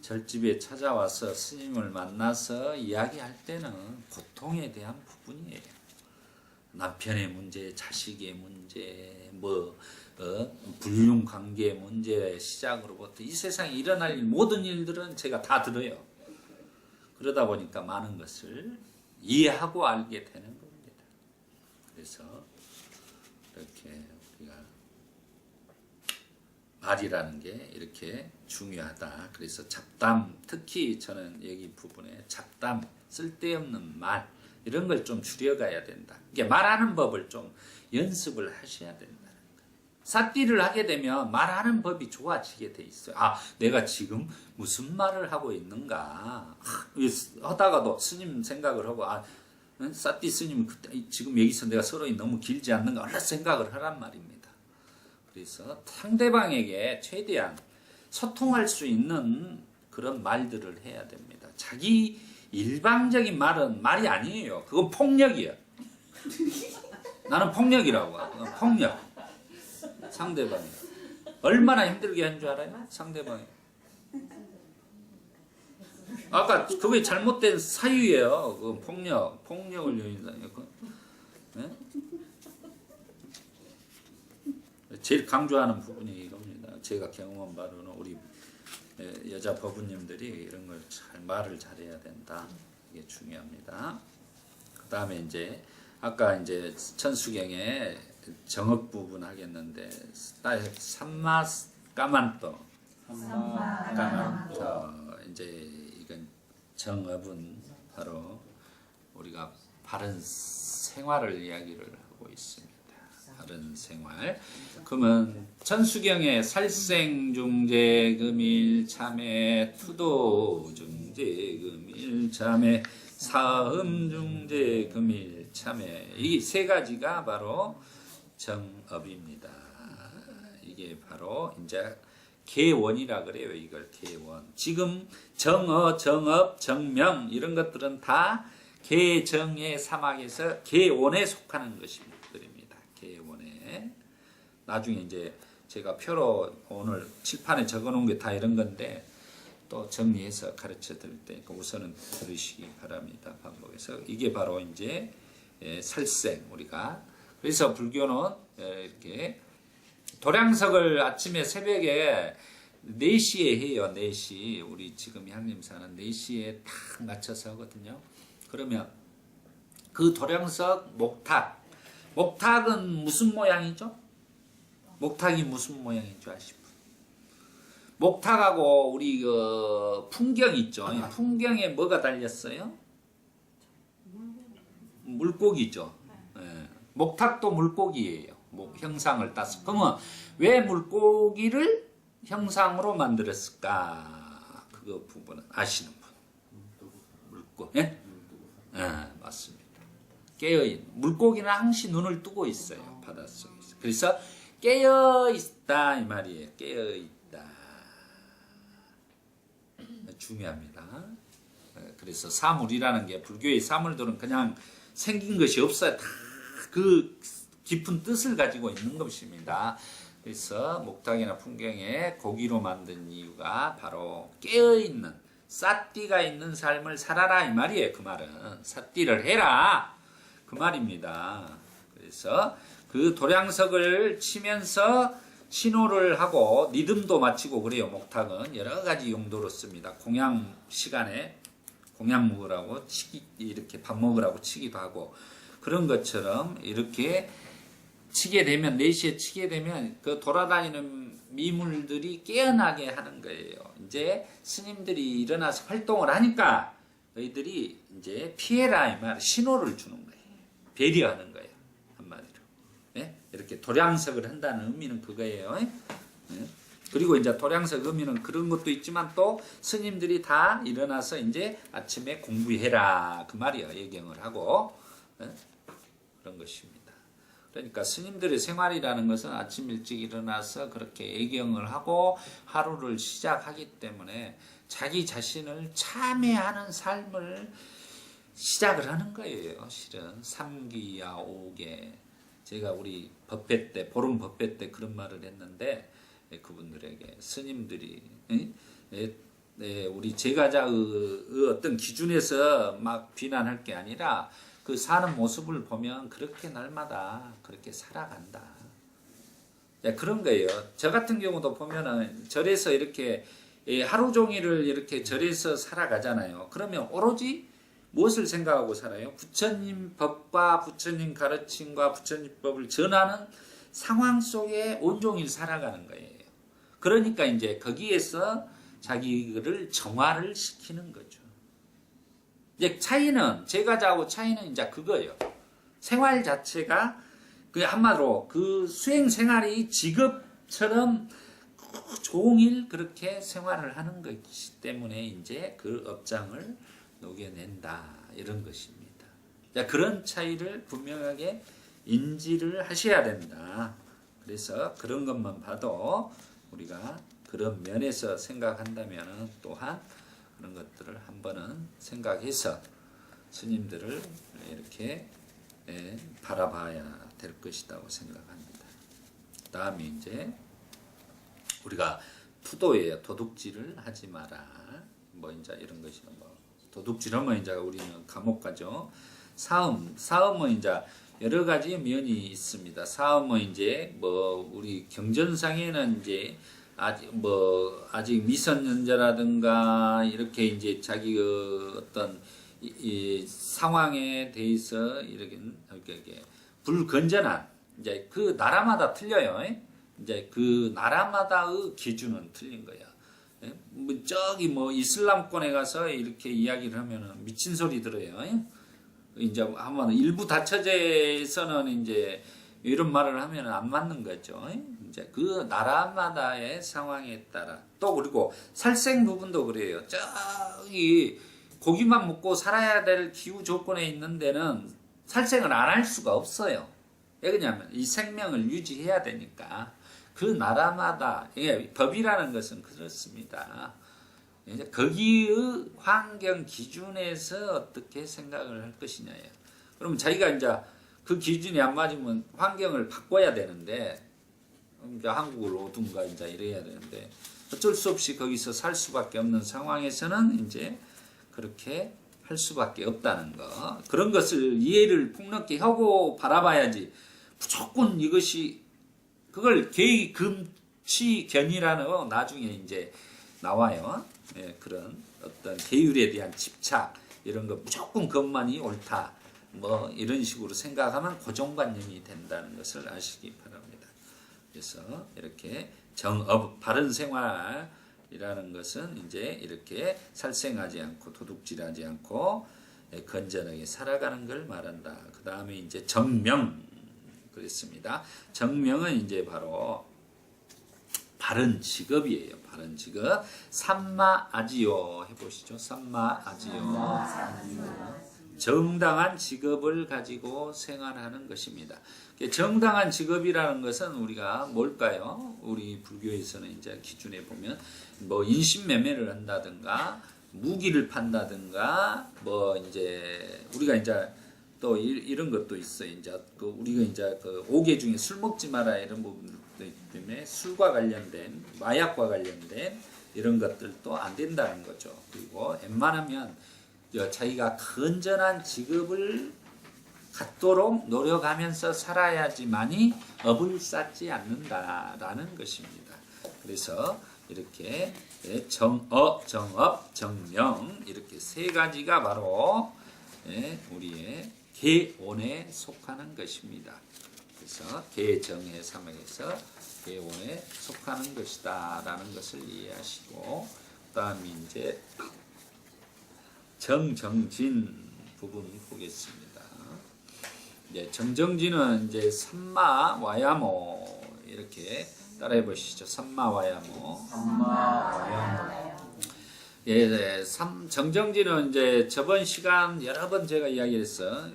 절집에 찾아와서 스님을 만나서 이야기할 때는 고통에 대한 부분이에요. 남편의 문제, 자식의 문제, 불륜 관계 문제 시작으로부터 이 세상에 일어날 모든 일들은 제가 다 들어요. 그러다 보니까 많은 것을 이해하고 알게 되는 겁니다. 그래서 이렇게 우리가 말이라는 게 이렇게 중요하다. 그래서 잡담, 특히 저는 여기 부분에 잡담, 쓸데없는 말 이런 걸 좀 줄여가야 된다. 이게 말하는 법을 좀 연습을 하셔야 된다는 거예요. 삿띠를 하게 되면 말하는 법이 좋아지게 돼 있어요. 내가 지금 무슨 말을 하고 있는가 하다가도 스님 생각을 하고 삿띠 스님 그때 지금 여기서 내가 서로 너무 길지 않는가 얼른 생각을 하란 말입니다. 그래서 상대방에게 최대한 소통할 수 있는 그런 말들을 해야 됩니다. 자기 일방적인 말은 말이 아니에요. 그건 폭력이야. 나는 폭력이라고 하고. 폭력. 상대방이. 얼마나 힘들게 한 줄 알아요? 상대방이. 아까 그게 잘못된 사유예요. 그 폭력을 요인다니까. 네? 제일 강조하는 부분이 이겁니다. 제가 경험한 바로는 우리 여자 법부님들이 이런 걸 말을 잘해야 된다. 이게 중요합니다. 그 다음에 이제 아까 이제 천수경에 정업 부분 하겠는데 삼마까만또 이제 이건 정업은 바로 우리가 바른 생활을 이야기를 하고 있습니다. 바른 생활. 그러면 천수경에 살생중재 금일참회 투도중재 금일참회 사음중재 금일참회 이 세 가지가 바로 정업입니다. 이게 바로 이제 계원이라 그래요. 이걸 계원. 지금 정어, 정업, 정명 이런 것들은 다 계정의 사막에서 계원에 속하는 것입니다. 계원에. 나중에 이제 제가 표로 오늘 칠판에 적어놓은 게 다 이런 건데 또 정리해서 가르쳐 드릴 테니까 우선은 들으시기 바랍니다. 반복해서 이게 바로 이제 살생 우리가 그래서 불교는 이렇게 도량석을 아침에 새벽에 4시에 해요. 4시. 우리 지금 향림사는 4시에 딱 맞춰서 하거든요. 그러면 그 도량석 목탁. 목탁은 무슨 모양이죠? 목탁이 무슨 모양인 줄 아시죠? 목탁하고 우리 그 풍경 있죠. 풍경에 뭐가 달렸어요? 물고기죠. 예. 목탁도 물고기예요. 형상을 따서. 그러면 왜 물고기를 형상으로 만들었을까? 그거 부분은 아시는 분? 물고기. 예? 예, 맞습니다. 깨어있는. 물고기는 항시 눈을 뜨고 있어요. 바닷속에서. 그래서 깨어있다 이 말이에요. 깨어있다. 중요합니다. 그래서 사물이라는 게 불교의 사물들은 그냥 생긴 것이 없어요. 다 그 깊은 뜻을 가지고 있는 것입니다. 그래서 목탁이나 풍경에 고기로 만든 이유가 바로 깨어있는 사띠가 있는 삶을 살아라 이 말이에요. 그 말은 사띠를 해라 그 말입니다. 그래서 그 도량석을 치면서 신호를 하고 리듬도 맞추고 그래요. 목탁은 여러 가지 용도로 씁니다. 공양 시간에 공양 먹으라고 이렇게 밥 먹으라고 치기도 하고 그런 것처럼 이렇게 치게 되면 4시에 치게 되면 그 돌아다니는 미물들이 깨어나게 하는 거예요. 이제 스님들이 일어나서 활동을 하니까 너희들이 이제 피해라 이 말 신호를 주는 거예요. 배려하는 거예요. 한마디로. 네? 이렇게 도량석을 한다는 의미는 그거예요. 네? 그리고 이제 도량석 의미는 그런 것도 있지만 또 스님들이 다 일어나서 이제 아침에 공부해라 그 말이에요. 예경을 하고 네? 그런 것입니다. 그러니까 스님들의 생활이라는 것은 아침 일찍 일어나서 그렇게 예경을 하고 하루를 시작하기 때문에 자기 자신을 참회하는 삶을 시작을 하는 거예요. 실은 3기야 5개. 제가 우리 법회 때 보름 법회 때 그런 말을 했는데 그분들에게 스님들이 우리 제가자의 어떤 기준에서 막 비난할 게 아니라 그 사는 모습을 보면 그렇게 날마다 그렇게 살아간다. 그런 거예요. 저 같은 경우도 보면은 절에서 이렇게 하루 종일을 이렇게 절에서 살아가잖아요. 그러면 오로지 무엇을 생각하고 살아요? 부처님 법과 부처님 가르침과 부처님 법을 전하는 상황 속에 온종일 살아가는 거예요. 그러니까 이제 거기에서 자기를 정화를 시키는 거죠. 이제 차이는 제가자하고 차이는 이제 그거예요. 생활 자체가 그 한마디로 그 수행 생활이 직업처럼 종일 그렇게 생활을 하는 것이기 때문에 이제 그 업장을 녹여낸다 이런 것입니다. 자, 그런 차이를 분명하게 인지를 하셔야 된다. 그래서 그런 것만 봐도 우리가 그런 면에서 생각한다면 또한 그런 것들을 한 번은 생각해서 스님들을 이렇게 바라봐야 될 것이라고 생각합니다. 다음에 이제 우리가 투도예요. 도둑질을 하지 마라. 뭐 이제 이런 것이 뭐 도둑질하면 이제 우리는 감옥 가죠. 사음은 이제 여러 가지 면이 있습니다. 사음은 이제 뭐 우리 경전상에는 이제 아직 미성년자라든가 이렇게 이제 자기 그 어떤 이 상황에 대해서 이렇게 불건전한 이제 그 나라마다 틀려요. 이제 그 나라마다의 기준은 틀린 거야. 뭐 저기 뭐 이슬람권에 가서 이렇게 이야기를 하면은 미친 소리 들어요. 이제 한번 일부 다처제에서는 이제 이런 말을 하면 안 맞는 거죠. 이제 그 나라마다의 상황에 따라 또 그리고 살생 부분도 그래요. 저기 고기만 먹고 살아야 될 기후 조건에 있는 데는 살생을 안 할 수가 없어요. 왜 그러냐면 이 생명을 유지해야 되니까. 그 나라마다 법이라는 것은 그렇습니다. 이제 거기의 환경 기준에서 어떻게 생각을 할 것이냐예요. 그러면 자기가 이제 그 기준이 안 맞으면 환경을 바꿔야 되는데, 이제 한국을 오든가 이제 이래야 되는데, 어쩔 수 없이 거기서 살 수밖에 없는 상황에서는 이제 그렇게 할 수밖에 없다는 거. 그런 것을 이해를 폭넓게 하고 바라봐야지. 무조건 이것이, 그걸 계기금치견이라는 거 나중에 이제 나와요. 예, 그런 어떤 계율에 대한 집착, 이런 거 무조건 그것만이 옳다. 뭐 이런 식으로 생각하면 고정관념이 된다는 것을 아시기 바랍니다. 그래서 이렇게 정업, 바른 생활이라는 것은 이제 이렇게 살생하지 않고 도둑질하지 않고 건전하게 살아가는 걸 말한다. 그 다음에 이제 정명 그랬습니다. 정명은 이제 바로 바른 직업이에요. 바른 직업. 삼마아지요 해보시죠. 삼마아지요. 정당한 직업을 가지고 생활하는 것입니다. 정당한 직업이라는 것은 우리가 뭘까요? 우리 불교에서는 이제 기준에 보면 뭐 인신매매를 한다든가 무기를 판다든가 뭐 이제 우리가 이제 또 이런 것도 있어요. 이제 그 우리가 이제 그 5개 중에 술 먹지 마라 이런 부분도 있기 때문에 술과 관련된 마약과 관련된 이런 것들도 안 된다는 거죠. 그리고 웬만하면 자기가 건전한 직업을 갖도록 노력하면서 살아야지만이 업을 쌓지 않는다라는 것입니다. 그래서 이렇게 정업, 정명 이렇게 세 가지가 바로 우리의 계온에 속하는 것입니다. 그래서 계정의 사막에서 계온에 속하는 것이다라는 것을 이해하시고 그다음에 이제 정정진 부분 보겠습니다. 이제 정정진은 이제 삼마와야모 이렇게 따라해 보시죠. 삼마와야모. 예, 정정진은 이제 저번 시간 여러 번 제가 이야기했어.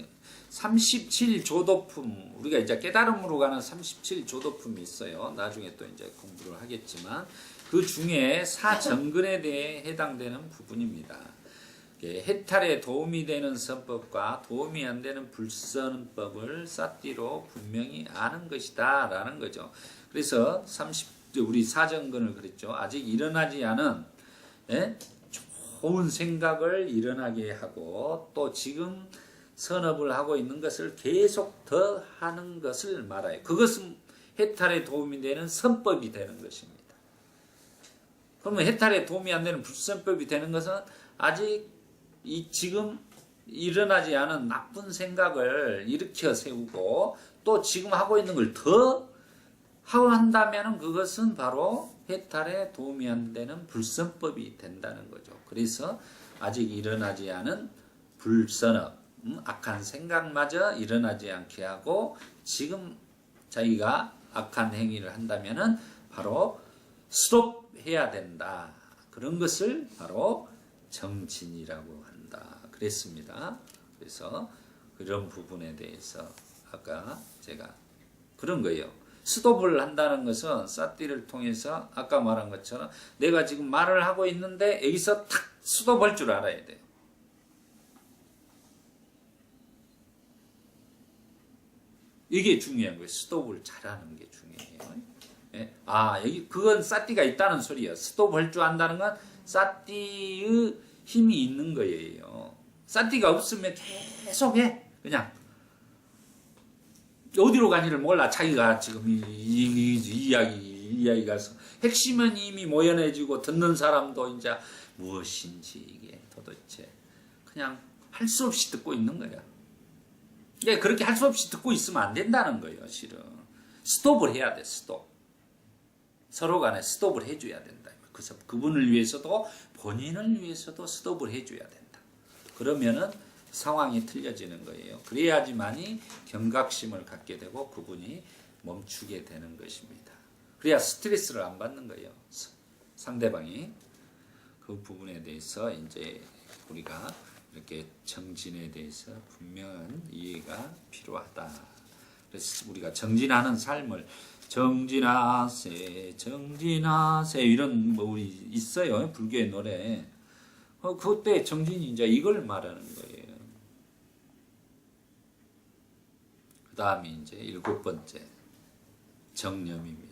37조도품 우리가 이제 깨달음으로 가는 37조도품이 있어요. 나중에 또 이제 공부를 하겠지만 그 중에 사정근에 대해 해당되는 부분입니다. 해탈에 도움이 되는 선법과 도움이 안 되는 불선법을 삿띠로 분명히 아는 것이다 라는 거죠. 그래서 우리 사정근을 그랬죠. 아직 일어나지 않은 좋은 생각을 일어나게 하고 또 지금 선업을 하고 있는 것을 계속 더 하는 것을 말해요. 그것은 해탈에 도움이 되는 선법이 되는 것입니다. 그러면 해탈에 도움이 안 되는 불선법이 되는 것은 아직 지금 일어나지 않은 나쁜 생각을 일으켜 세우고 또 지금 하고 있는 걸 더 하고 한다면 그것은 바로 해탈에 도움이 안 되는 불선법이 된다는 거죠. 그래서 아직 일어나지 않은 불선업, 악한 생각마저 일어나지 않게 하고 지금 자기가 악한 행위를 한다면 바로 스톱해야 된다. 그런 것을 바로 정진이라고 한다. 그랬습니다. 그래서 그런 부분에 대해서 아까 제가 그런 거예요. 스톱을 한다는 것은 삿띠를 통해서 아까 말한 것처럼 내가 지금 말을 하고 있는데 여기서 탁 스톱할 줄 알아야 돼요. 이게 중요한 거예요. 스톱을 잘하는 게 중요해요. 예? 여기 그건 삿띠가 있다는 소리예요. 스톱할 줄 안다는 건 삿띠의 힘이 있는 거예요. 삿띠가 없으면 계속 해. 그냥 어디로 가지를 몰라. 자기가 지금 이 이야기가 핵심은 이미 모연해지고 듣는 사람도 이제 무엇인지 이게 도대체 그냥 할 수 없이 듣고 있는 거야. 그렇게 할 수 없이 듣고 있으면 안 된다는 거예요. 실은 스톱을 해야 돼. 스톱. 서로 간에 스톱을 해줘야 된다. 그래서 그분을 위해서도 본인을 위해서도 스톱을 해줘야 된다. 그러면은 상황이 틀려지는 거예요. 그래야지만이 경각심을 갖게 되고 그분이 멈추게 되는 것입니다. 그래야 스트레스를 안 받는 거예요. 상대방이. 그 부분에 대해서 이제 우리가 이렇게 정진에 대해서 분명한 이해가 필요하다 그래서 우리가 정진하는 삶을 정진하세 정진하세 이런 뭐 우리 있어요 불교의 노래. 그때 정진이 이제 이걸 말하는 거예요. 그 다음에 이제 7번째 정념입니다.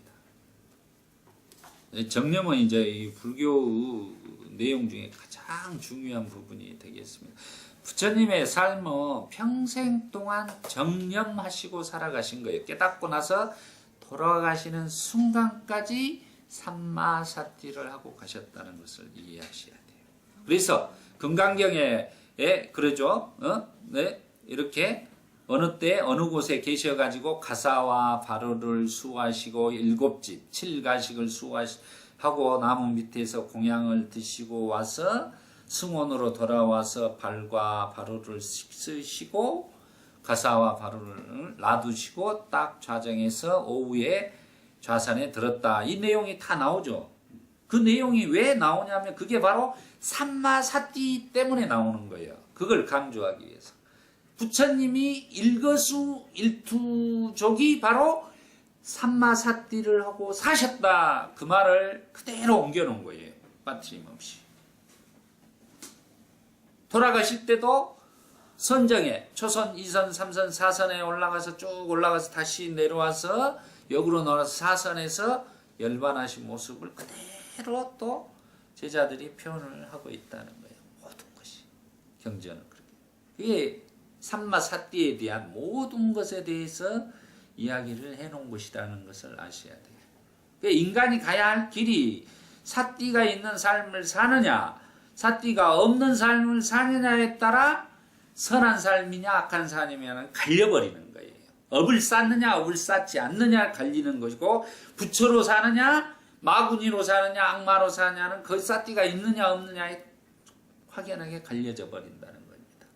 정념은 이제 이 불교 내용 중에 가장 중요한 부분이 되겠습니다. 부처님의 삶은 평생 동안 정념하시고 살아가신 거예요. 깨닫고 나서 돌아가시는 순간까지 삼마사띠를 하고 가셨다는 것을 이해하셔야 돼요. 그래서 금강경에 그러죠. 네, 이렇게 어느 때 어느 곳에 계셔가지고 가사와 바로를 수호하시고 7집 7가식을 수호하고 나무 밑에서 공양을 드시고 와서 승원으로 돌아와서 발과 바로를 쓰시고 가사와 바로를 놔두시고 딱 좌정해서 오후에 좌산에 들었다. 이 내용이 다 나오죠. 그 내용이 왜 나오냐면 그게 바로 삼마사띠 때문에 나오는 거예요. 그걸 강조하기 위해서. 부처님이 일거수일투족이 바로 삼마사띠를 하고 사셨다. 그 말을 그대로 옮겨놓은 거예요. 빠트림없이. 돌아가실 때도 선정에 초선, 2선, 3선, 4선에 올라가서 쭉 올라가서 다시 내려와서 역으로 놀아서 4선에서 열반하신 모습을 그대로 또 제자들이 표현을 하고 있다는 거예요. 모든 것이. 경전은 그렇게. 그게 삼마사띠에 대한 모든 것에 대해서 이야기를 해놓은 것이라는 것을 아셔야 돼요. 그러니까 인간이 가야 할 길이 사띠가 있는 삶을 사느냐 사띠가 없는 삶을 사느냐에 따라 선한 삶이냐 악한 삶이냐는 갈려버리는 거예요. 업을 쌓느냐 업을 쌓지 않느냐 갈리는 것이고 부처로 사느냐 마구니로 사느냐 악마로 사느냐는 그 사띠가 있느냐 없느냐에 확연하게 갈려져 버린다는 겁니다.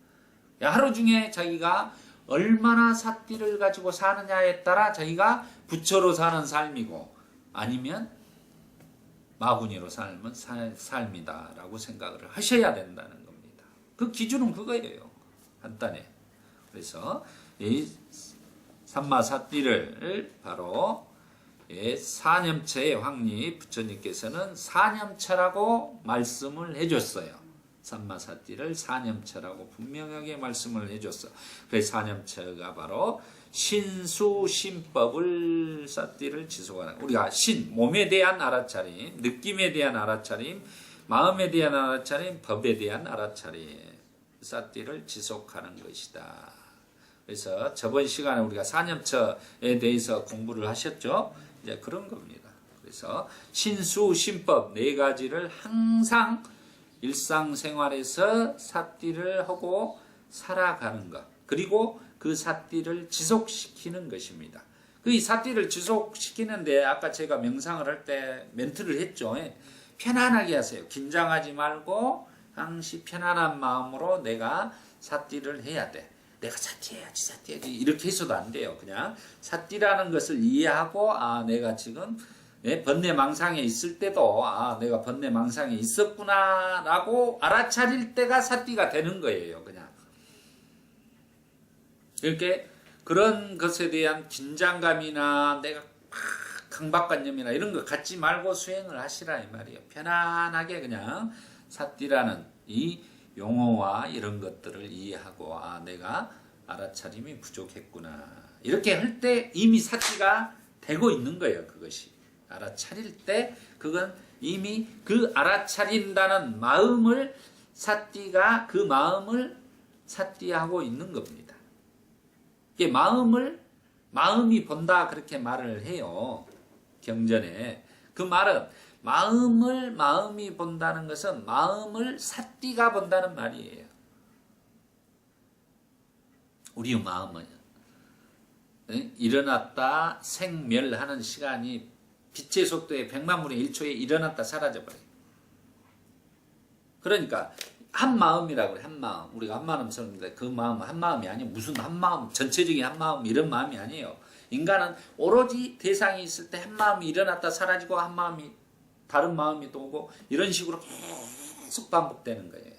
하루 중에 자기가 얼마나 사띠를 가지고 사느냐에 따라 자기가 부처로 사는 삶이고 아니면 마구니로 삶은 삶이다라고 생각을 하셔야 된다는 겁니다. 그 기준은 그거예요. 간단해. 그래서 이 삼마사띠를 바로 사념처의 황리 부처님께서는 사념처라고 말씀을 해줬어요. 삼마사띠를 사념처라고 분명하게 말씀을 해줬어. 그래서 사념처가 바로 신수신법을 사띠를 지속하는 우리가 몸에 대한 알아차림, 느낌에 대한 알아차림, 마음에 대한 알아차림, 법에 대한 알아차림 사띠를 지속하는 것이다. 그래서 저번 시간에 우리가 사념처에 대해서 공부를 하셨죠. 이제 그런 겁니다. 그래서 신수신법 4가지를 항상 일상생활에서 사띠를 하고 살아가는 것. 그리고 그 사띠를 지속시키는 것입니다. 그 사띠를 지속시키는데 아까 제가 명상을 할 때 멘트를 했죠. 편안하게 하세요. 긴장하지 말고 항시 편안한 마음으로 내가 사띠를 해야 돼. 내가 사띠해야지. 이렇게 해서도 안 돼요. 그냥 사띠라는 것을 이해하고 내가 지금 번뇌망상에 있을 때도 내가 번뇌망상에 있었구나 라고 알아차릴 때가 사띠가 되는 거예요. 그냥 이렇게 그런 것에 대한 긴장감이나 내가 강박관념이나 이런 거 갖지 말고 수행을 하시라 이 말이에요. 편안하게 그냥 사띠라는 이 용어와 이런 것들을 이해하고 내가 알아차림이 부족했구나 이렇게 할 때 이미 사띠가 되고 있는 거예요. 그것이 알아차릴 때 그건 이미 그 알아차린다는 마음을 사띠가 그 마음을 사띠하고 있는 겁니다. 이게 마음이 본다 그렇게 말을 해요. 경전에 그 말은 마음이 본다는 것은 마음을 사띠가 본다는 말이에요. 우리 마음은 일어났다 생멸하는 시간이 빛의 속도에 100만분의 1초에 일어났다 사라져버려요. 그러니까 한 마음이라고 그래. 한 마음. 우리가 한 마음 쓰는데 그 마음은 한 마음이 아니에요. 무슨 한 마음, 전체적인 한 마음 이런 마음이 아니에요. 인간은 오로지 대상이 있을 때 한 마음이 일어났다 사라지고 한 마음이 다른 마음이 또 오고 이런 식으로 계속 반복되는 거예요.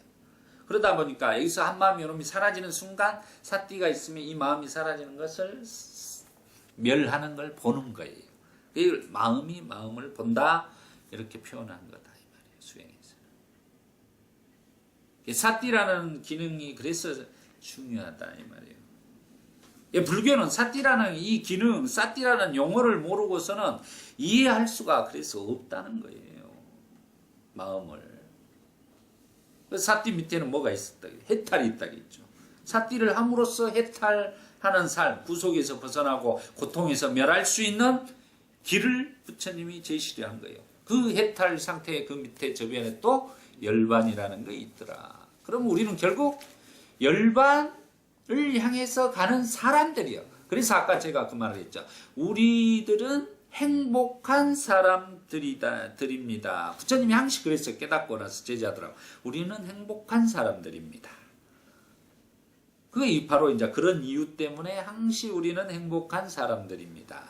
그러다 보니까 여기서 한 마음이 이놈이 사라지는 순간 사띠가 있으면 이 마음이 사라지는 것을 멸하는 걸 보는 거예요. 이걸 마음이 마음을 본다 이렇게 표현한 거다 이 말이에요. 수행에서. 사띠라는 기능이 그래서 중요하다 이 말이에요. 불교는 사띠라는 이 기능, 사띠라는 용어를 모르고서는 이해할 수가 그래서 없다는 거예요. 마음을. 사띠 밑에는 뭐가 있었다? 해탈이 있다겠죠. 사띠를 함으로써 해탈하는 삶, 구속에서 벗어나고 고통에서 멸할 수 있는 길을 부처님이 제시를 한 거예요. 그 해탈 상태의 그 밑에 저변에 또 열반이라는 게 있더라. 그럼 우리는 결국 열반을 향해서 가는 사람들이요. 그래서 아까 제가 그 말을 했죠. 우리들은 행복한 사람들입니다. 부처님이 항상 그랬어요. 깨닫고 나서 제자들하고. 우리는 행복한 사람들입니다. 그게 바로 이제 그런 이유 때문에 항상 우리는 행복한 사람들입니다.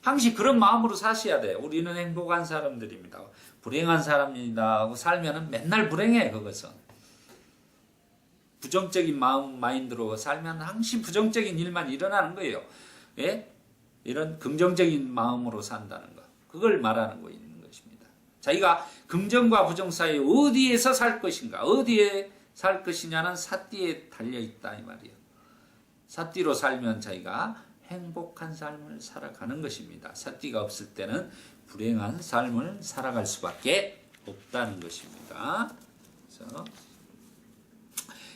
항상 그런 마음으로 사셔야 돼요. 우리는 행복한 사람들입니다. 불행한 사람입니다 하고 살면은 맨날 불행해, 그것은. 부정적인 마인드로 살면 항상 부정적인 일만 일어나는 거예요. 예? 이런 긍정적인 마음으로 산다는 것. 그걸 말하는 거 있는 것입니다. 자기가 긍정과 부정 사이에 어디에서 살 것인가, 어디에 살 것이냐는 사띠에 달려있다 이 말이에요. 사띠로 살면 자기가 행복한 삶을 살아가는 것입니다. 사띠가 없을 때는 불행한 삶을 살아갈 수밖에 없다는 것입니다. 그래서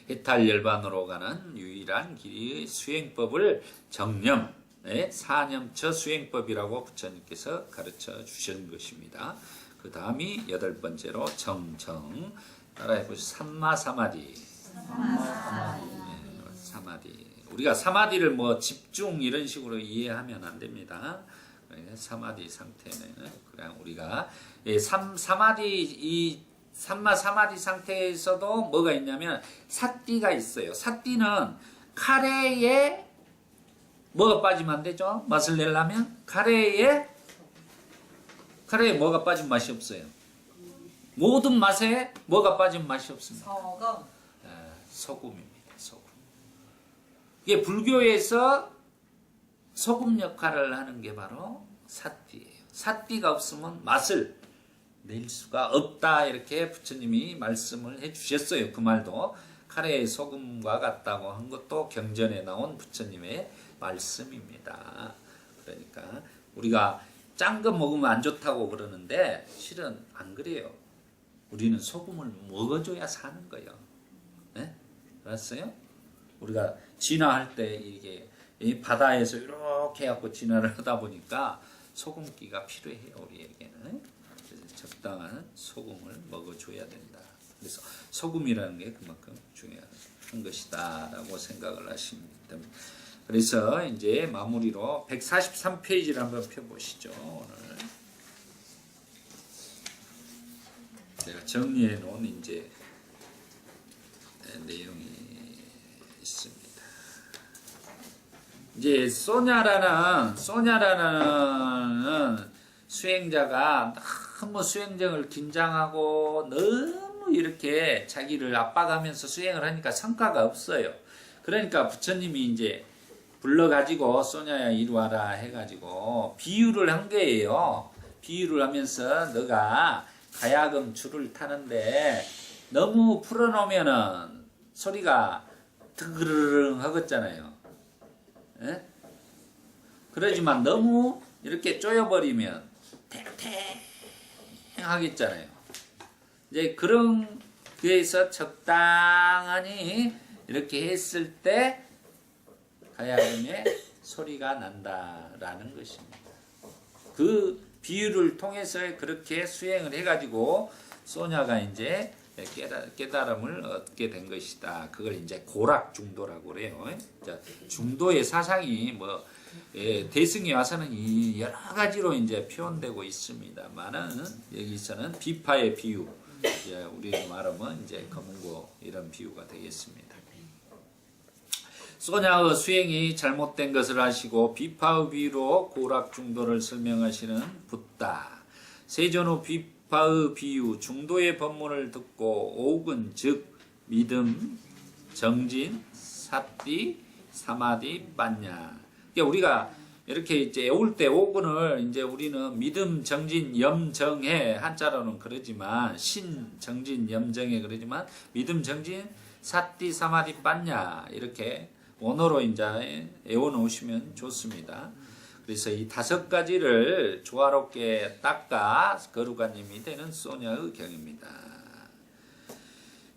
해탈열반으로 가는 유일한 길이 수행법을 정념, 사념처 수행법이라고 부처님께서 가르쳐 주신 것입니다. 그 다음이 8번째로 정정. 따라해보시죠. 삼마사마디. 사마디. 우리가 사마디를 뭐 집중 이런 식으로 이해하면 안 됩니다. 사마디 상태는 그냥 우리가 삼마사마디 상태에서도 뭐가 있냐면 사띠가 있어요. 사띠는 카레에 뭐가 빠지면 안 되죠? 맛을 내려면 카레에 뭐가 빠진 맛이 없어요. 모든 맛에 뭐가 빠진 맛이 없습니다. 소금입니다. 소금. 이게 불교에서 소금 역할을 하는 게 바로 사띠예요. 사띠가 없으면 맛을 낼 수가 없다 이렇게 부처님이 말씀을 해주셨어요. 그 말도 카레에 소금과 같다고 한 것도 경전에 나온 부처님의 말씀입니다. 그러니까 우리가 짠 거 먹으면 안 좋다고 그러는데 실은 안 그래요. 우리는 소금을 먹어줘야 사는 거예요. 네? 알았어요? 우리가 진화할 때 이게 이 바다에서 이렇게 해갖고 진화를 하다 보니까 소금기가 필요해요. 우리에게는. 그래서 적당한 소금을 먹어줘야 된다. 그래서 소금이라는 게 그만큼 중요한 것이다 라고 생각을 하시면 됩니다. 그래서 이제 마무리로 143페이지를 한번 펴보시죠. 오늘 제가 정리해 놓은 이제 내용이 있습니다. 이제 소냐라는 수행자가 너무 수행정을 긴장하고 너무 이렇게 자기를 압박하면서 수행을 하니까 성과가 없어요. 그러니까 부처님이 이제 불러가지고 소냐야 이리 와라 해가지고 비유를 한 거예요. 비유를 하면서 너가 가야금 줄을 타는데 너무 풀어놓으면은 소리가 드르릉 하겠잖아요. 예? 그러지만 너무 이렇게 쪼여버리면 탱탱 하겠잖아요. 이제 그런 데에서 적당히 이렇게 했을 때 가야금의 소리가 난다라는 것입니다. 그 비유를 통해서 그렇게 수행을 해가지고 소냐가 이제 깨달음을 얻게 된 것이다. 그걸 이제 고락중도라고 그래요. 중도의 사상이 뭐 대승에 와서는 여러 가지로 이제 표현되고 있습니다만은 여기서는 비파의 비유, 우리 말하면 이제 검은고 이런 비유가 되겠습니다. 소냐의 수행이 잘못된 것을 아시고 비파의 비유로 고락중도를 설명하시는 붓다. 세존의 비파의 비유, 중도의 법문을 듣고 오근 즉 믿음, 정진, 사띠, 사마디, 빠냐. 그러니까 우리가 이렇게 이제 애울 때 오근을 이제 우리는 믿음 정진 염정해 한자로는 그러지만 신 정진 염정해 그러지만 믿음 정진 사띠 사마디 빤냐 이렇게 원어로 이제 애워 놓으시면 좋습니다. 그래서 이 5가지를 조화롭게 닦아 거루가님이 되는 소녀의 경입니다.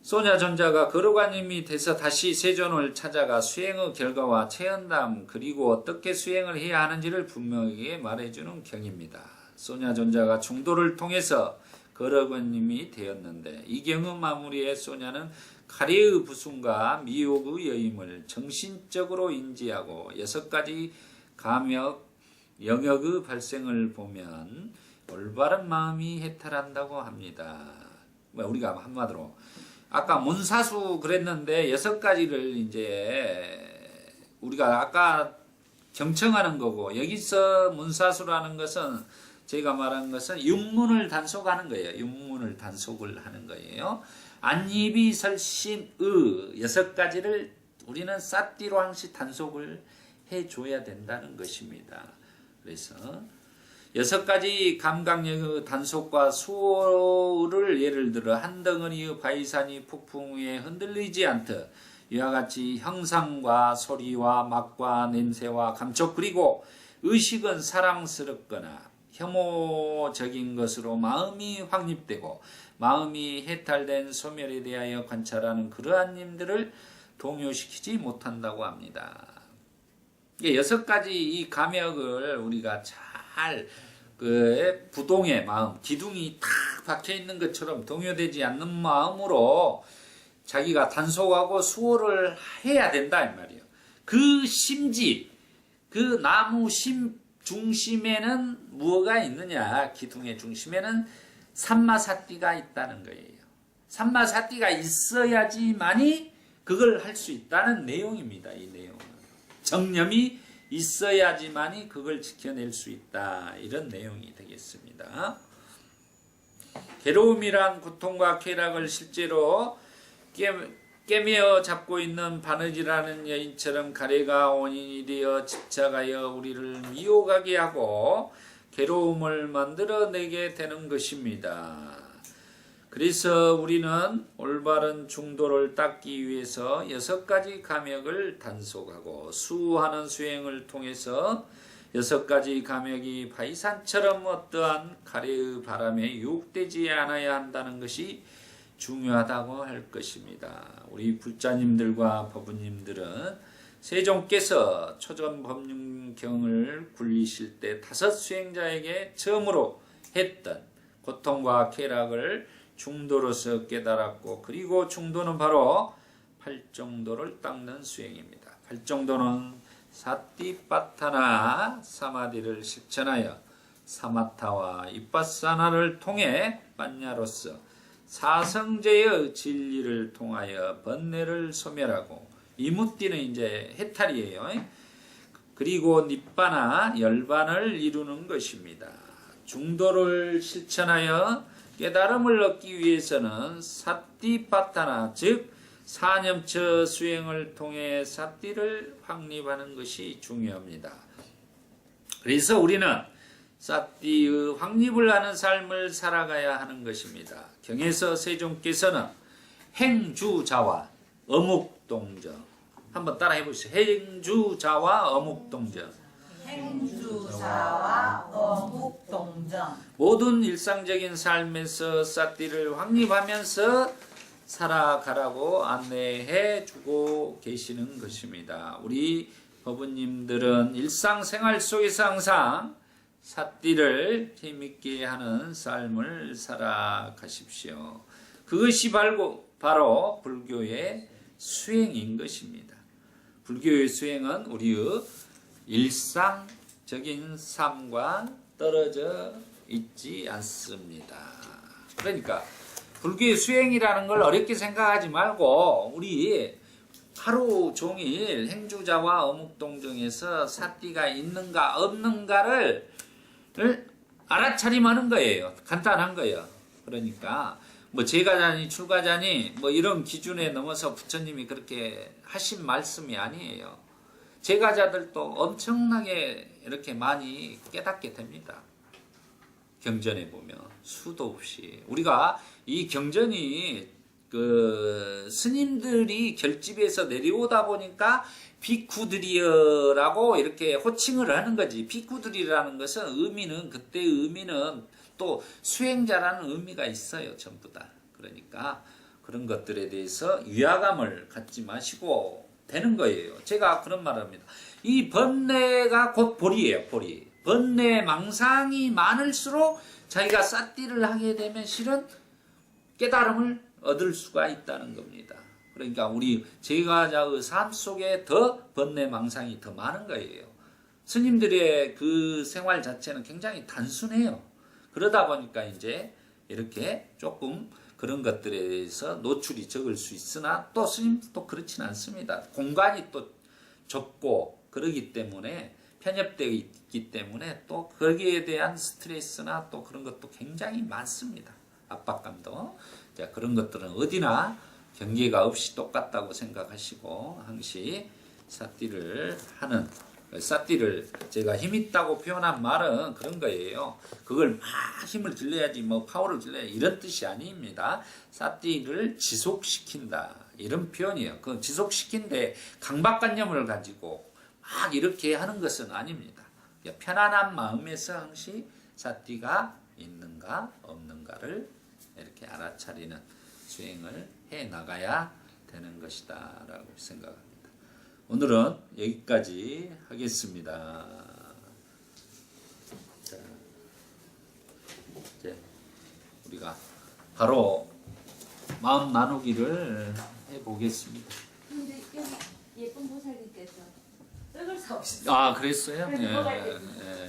소녀 존자가 거루가님이 돼서 다시 세존을 찾아가 수행의 결과와 체험담 그리고 어떻게 수행을 해야 하는지를 분명하게 말해주는 경입니다. 소녀 존자가 중도를 통해서 거루가님이 되었는데 이 경의 마무리에 소녀는 가래의 부순과 미혹의 여임을 정신적으로 인지하고 6가지 감역 영역의 발생을 보면 올바른 마음이 해탈한다고 합니다. 우리가 한마디로 아까 문사수 그랬는데 6가지를 이제 우리가 아까 경청하는 거고 여기서 문사수라는 것은 제가 말한 것은 윤문을 단속하는 거예요. 윤문을 단속을 하는 거예요. 안입이 설신의 6가지를 우리는 쌌띠로 항시 단속을 해줘야 된다는 것입니다. 그래서 6가지 감각력의 단속과 수호를 예를 들어 한 덩어리의 바위산이 폭풍 위에 흔들리지 않듯 이와 같이 형상과 소리와 맛과 냄새와 감촉 그리고 의식은 사랑스럽거나 혐오적인 것으로 마음이 확립되고 마음이 해탈된 소멸에 대하여 관찰하는 그러한 님들을 동요시키지 못한다고 합니다. 6가지 이 감역을 우리가 잘 부동의 마음, 기둥이 탁 박혀 있는 것처럼 동요되지 않는 마음으로 자기가 단속하고 수호를 해야 된다 이 말이에요. 그 심지, 그 나무 심 중심에는 무엇가 있느냐? 기둥의 중심에는 삼마사띠가 있다는 거예요. 삼마사띠가 있어야지만이 그걸 할 수 있다는 내용입니다. 이 내용은. 정념이 있어야지만이 그걸 지켜낼 수 있다. 이런 내용이 되겠습니다. 괴로움이란 고통과 쾌락을 실제로 깨매어 잡고 있는 바느질하는 여인처럼 가래가 원인이 되어 집착하여 우리를 미혹하게 하고 괴로움을 만들어내게 되는 것입니다. 그래서 우리는 올바른 중도를 닦기 위해서 6가지 감역을 단속하고 수하는 수행을 통해서 6가지 감역이 바위산처럼 어떠한 가래의 바람에 유혹되지 않아야 한다는 것이 중요하다고 할 것입니다. 우리 불자님들과 법부님들은 세종께서 초전법륜경을 굴리실 때 5 수행자에게 처음으로 했던 고통과 쾌락을 중도로서 깨달았고 그리고 중도는 바로 8정도를 닦는 수행입니다. 8정도는 사띠빠타나 사마디를 실천하여 사마타와 이빠사나를 통해 빠냐로서 사성제의 진리를 통하여 번뇌를 소멸하고 이무띠는 이제 해탈이에요. 그리고 니빠나 열반을 이루는 것입니다. 중도를 실천하여 깨달음을 얻기 위해서는 사띠빠타나 즉 사념처 수행을 통해 사띠를 확립하는 것이 중요합니다. 그래서 우리는 사띠의 확립을 하는 삶을 살아가야 하는 것입니다. 경에서 세종께서는 행주자와 어묵동정 한번 따라 해보시죠. 행주자와 어묵동정 행주사와 어묵동정 모든 일상적인 삶에서 사띠를 확립하면서 살아가라고 안내해 주고 계시는 것입니다. 우리 법부님들은 일상생활 속에서 항상 사띠를 힘있게 하는 삶을 살아가십시오. 그것이 바로 불교의 수행인 것입니다. 불교의 수행은 우리의 일상적인 삶과 떨어져 있지 않습니다. 그러니까 불교의 수행이라는 걸 어렵게 생각하지 말고 우리 하루 종일 행주자와 어묵동정에서 사띠가 있는가 없는가를 알아차림하는 거예요. 간단한 거예요. 그러니까 뭐 제가자니 출가자니 뭐 이런 기준에 넘어서 부처님이 그렇게 하신 말씀이 아니에요. 제가자들도 엄청나게 이렇게 많이 깨닫게 됩니다. 경전에 보면 수도 없이 우리가 이 경전이 그 스님들이 결집해서 내려오다 보니까 비쿠들이여라고 이렇게 호칭을 하는 거지. 비쿠들이라는 것은 의미는 그때 의미는 또 수행자라는 의미가 있어요. 전부 다. 그러니까 그런 것들에 대해서 위화감을 갖지 마시고 되는 거예요. 제가 그런 말을 합니다. 이 번뇌가 곧 보리예요. 보리. 번뇌 망상이 많을수록 자기가 삿띠를 하게 되면 실은 깨달음을 얻을 수가 있다는 겁니다. 그러니까 우리 제가자의 삶 속에 더 번뇌 망상이 더 많은 거예요. 스님들의 그 생활 자체는 굉장히 단순해요. 그러다 보니까 이제 이렇게 조금 그런 것들에 대해서 노출이 적을 수 있으나 또 스님도 그렇지는 않습니다. 공간이 또 좁고 그러기 때문에 편협되어 있기 때문에 또 거기에 대한 스트레스나 또 그런 것도 굉장히 많습니다. 압박감도. 자, 그런 것들은 어디나 경계가 없이 똑같다고 생각하시고 항시 삿띠를 하는 삿띠를 제가 힘있다고 표현한 말은 그런 거예요. 그걸 막 힘을 길러야지 뭐 파워를 길러야지 이런 뜻이 아닙니다. 삿띠를 지속시킨다 이런 표현이에요. 그 지속시킨데 강박관념을 가지고 막 이렇게 하는 것은 아닙니다. 편안한 마음에서 항시 삿띠가 있는가 없는가를 이렇게 알아차리는 수행을 해 나가야 되는 것이다 라고 생각합니다. 오늘은 여기까지 하겠습니다. 자, 이제 우리가 바로 마음 나누기를 해보겠습니다. 근데 여기 예쁜 보살님께서 떡을 사오셨어요. 아, 그랬어요? 그래서 먹어야 예.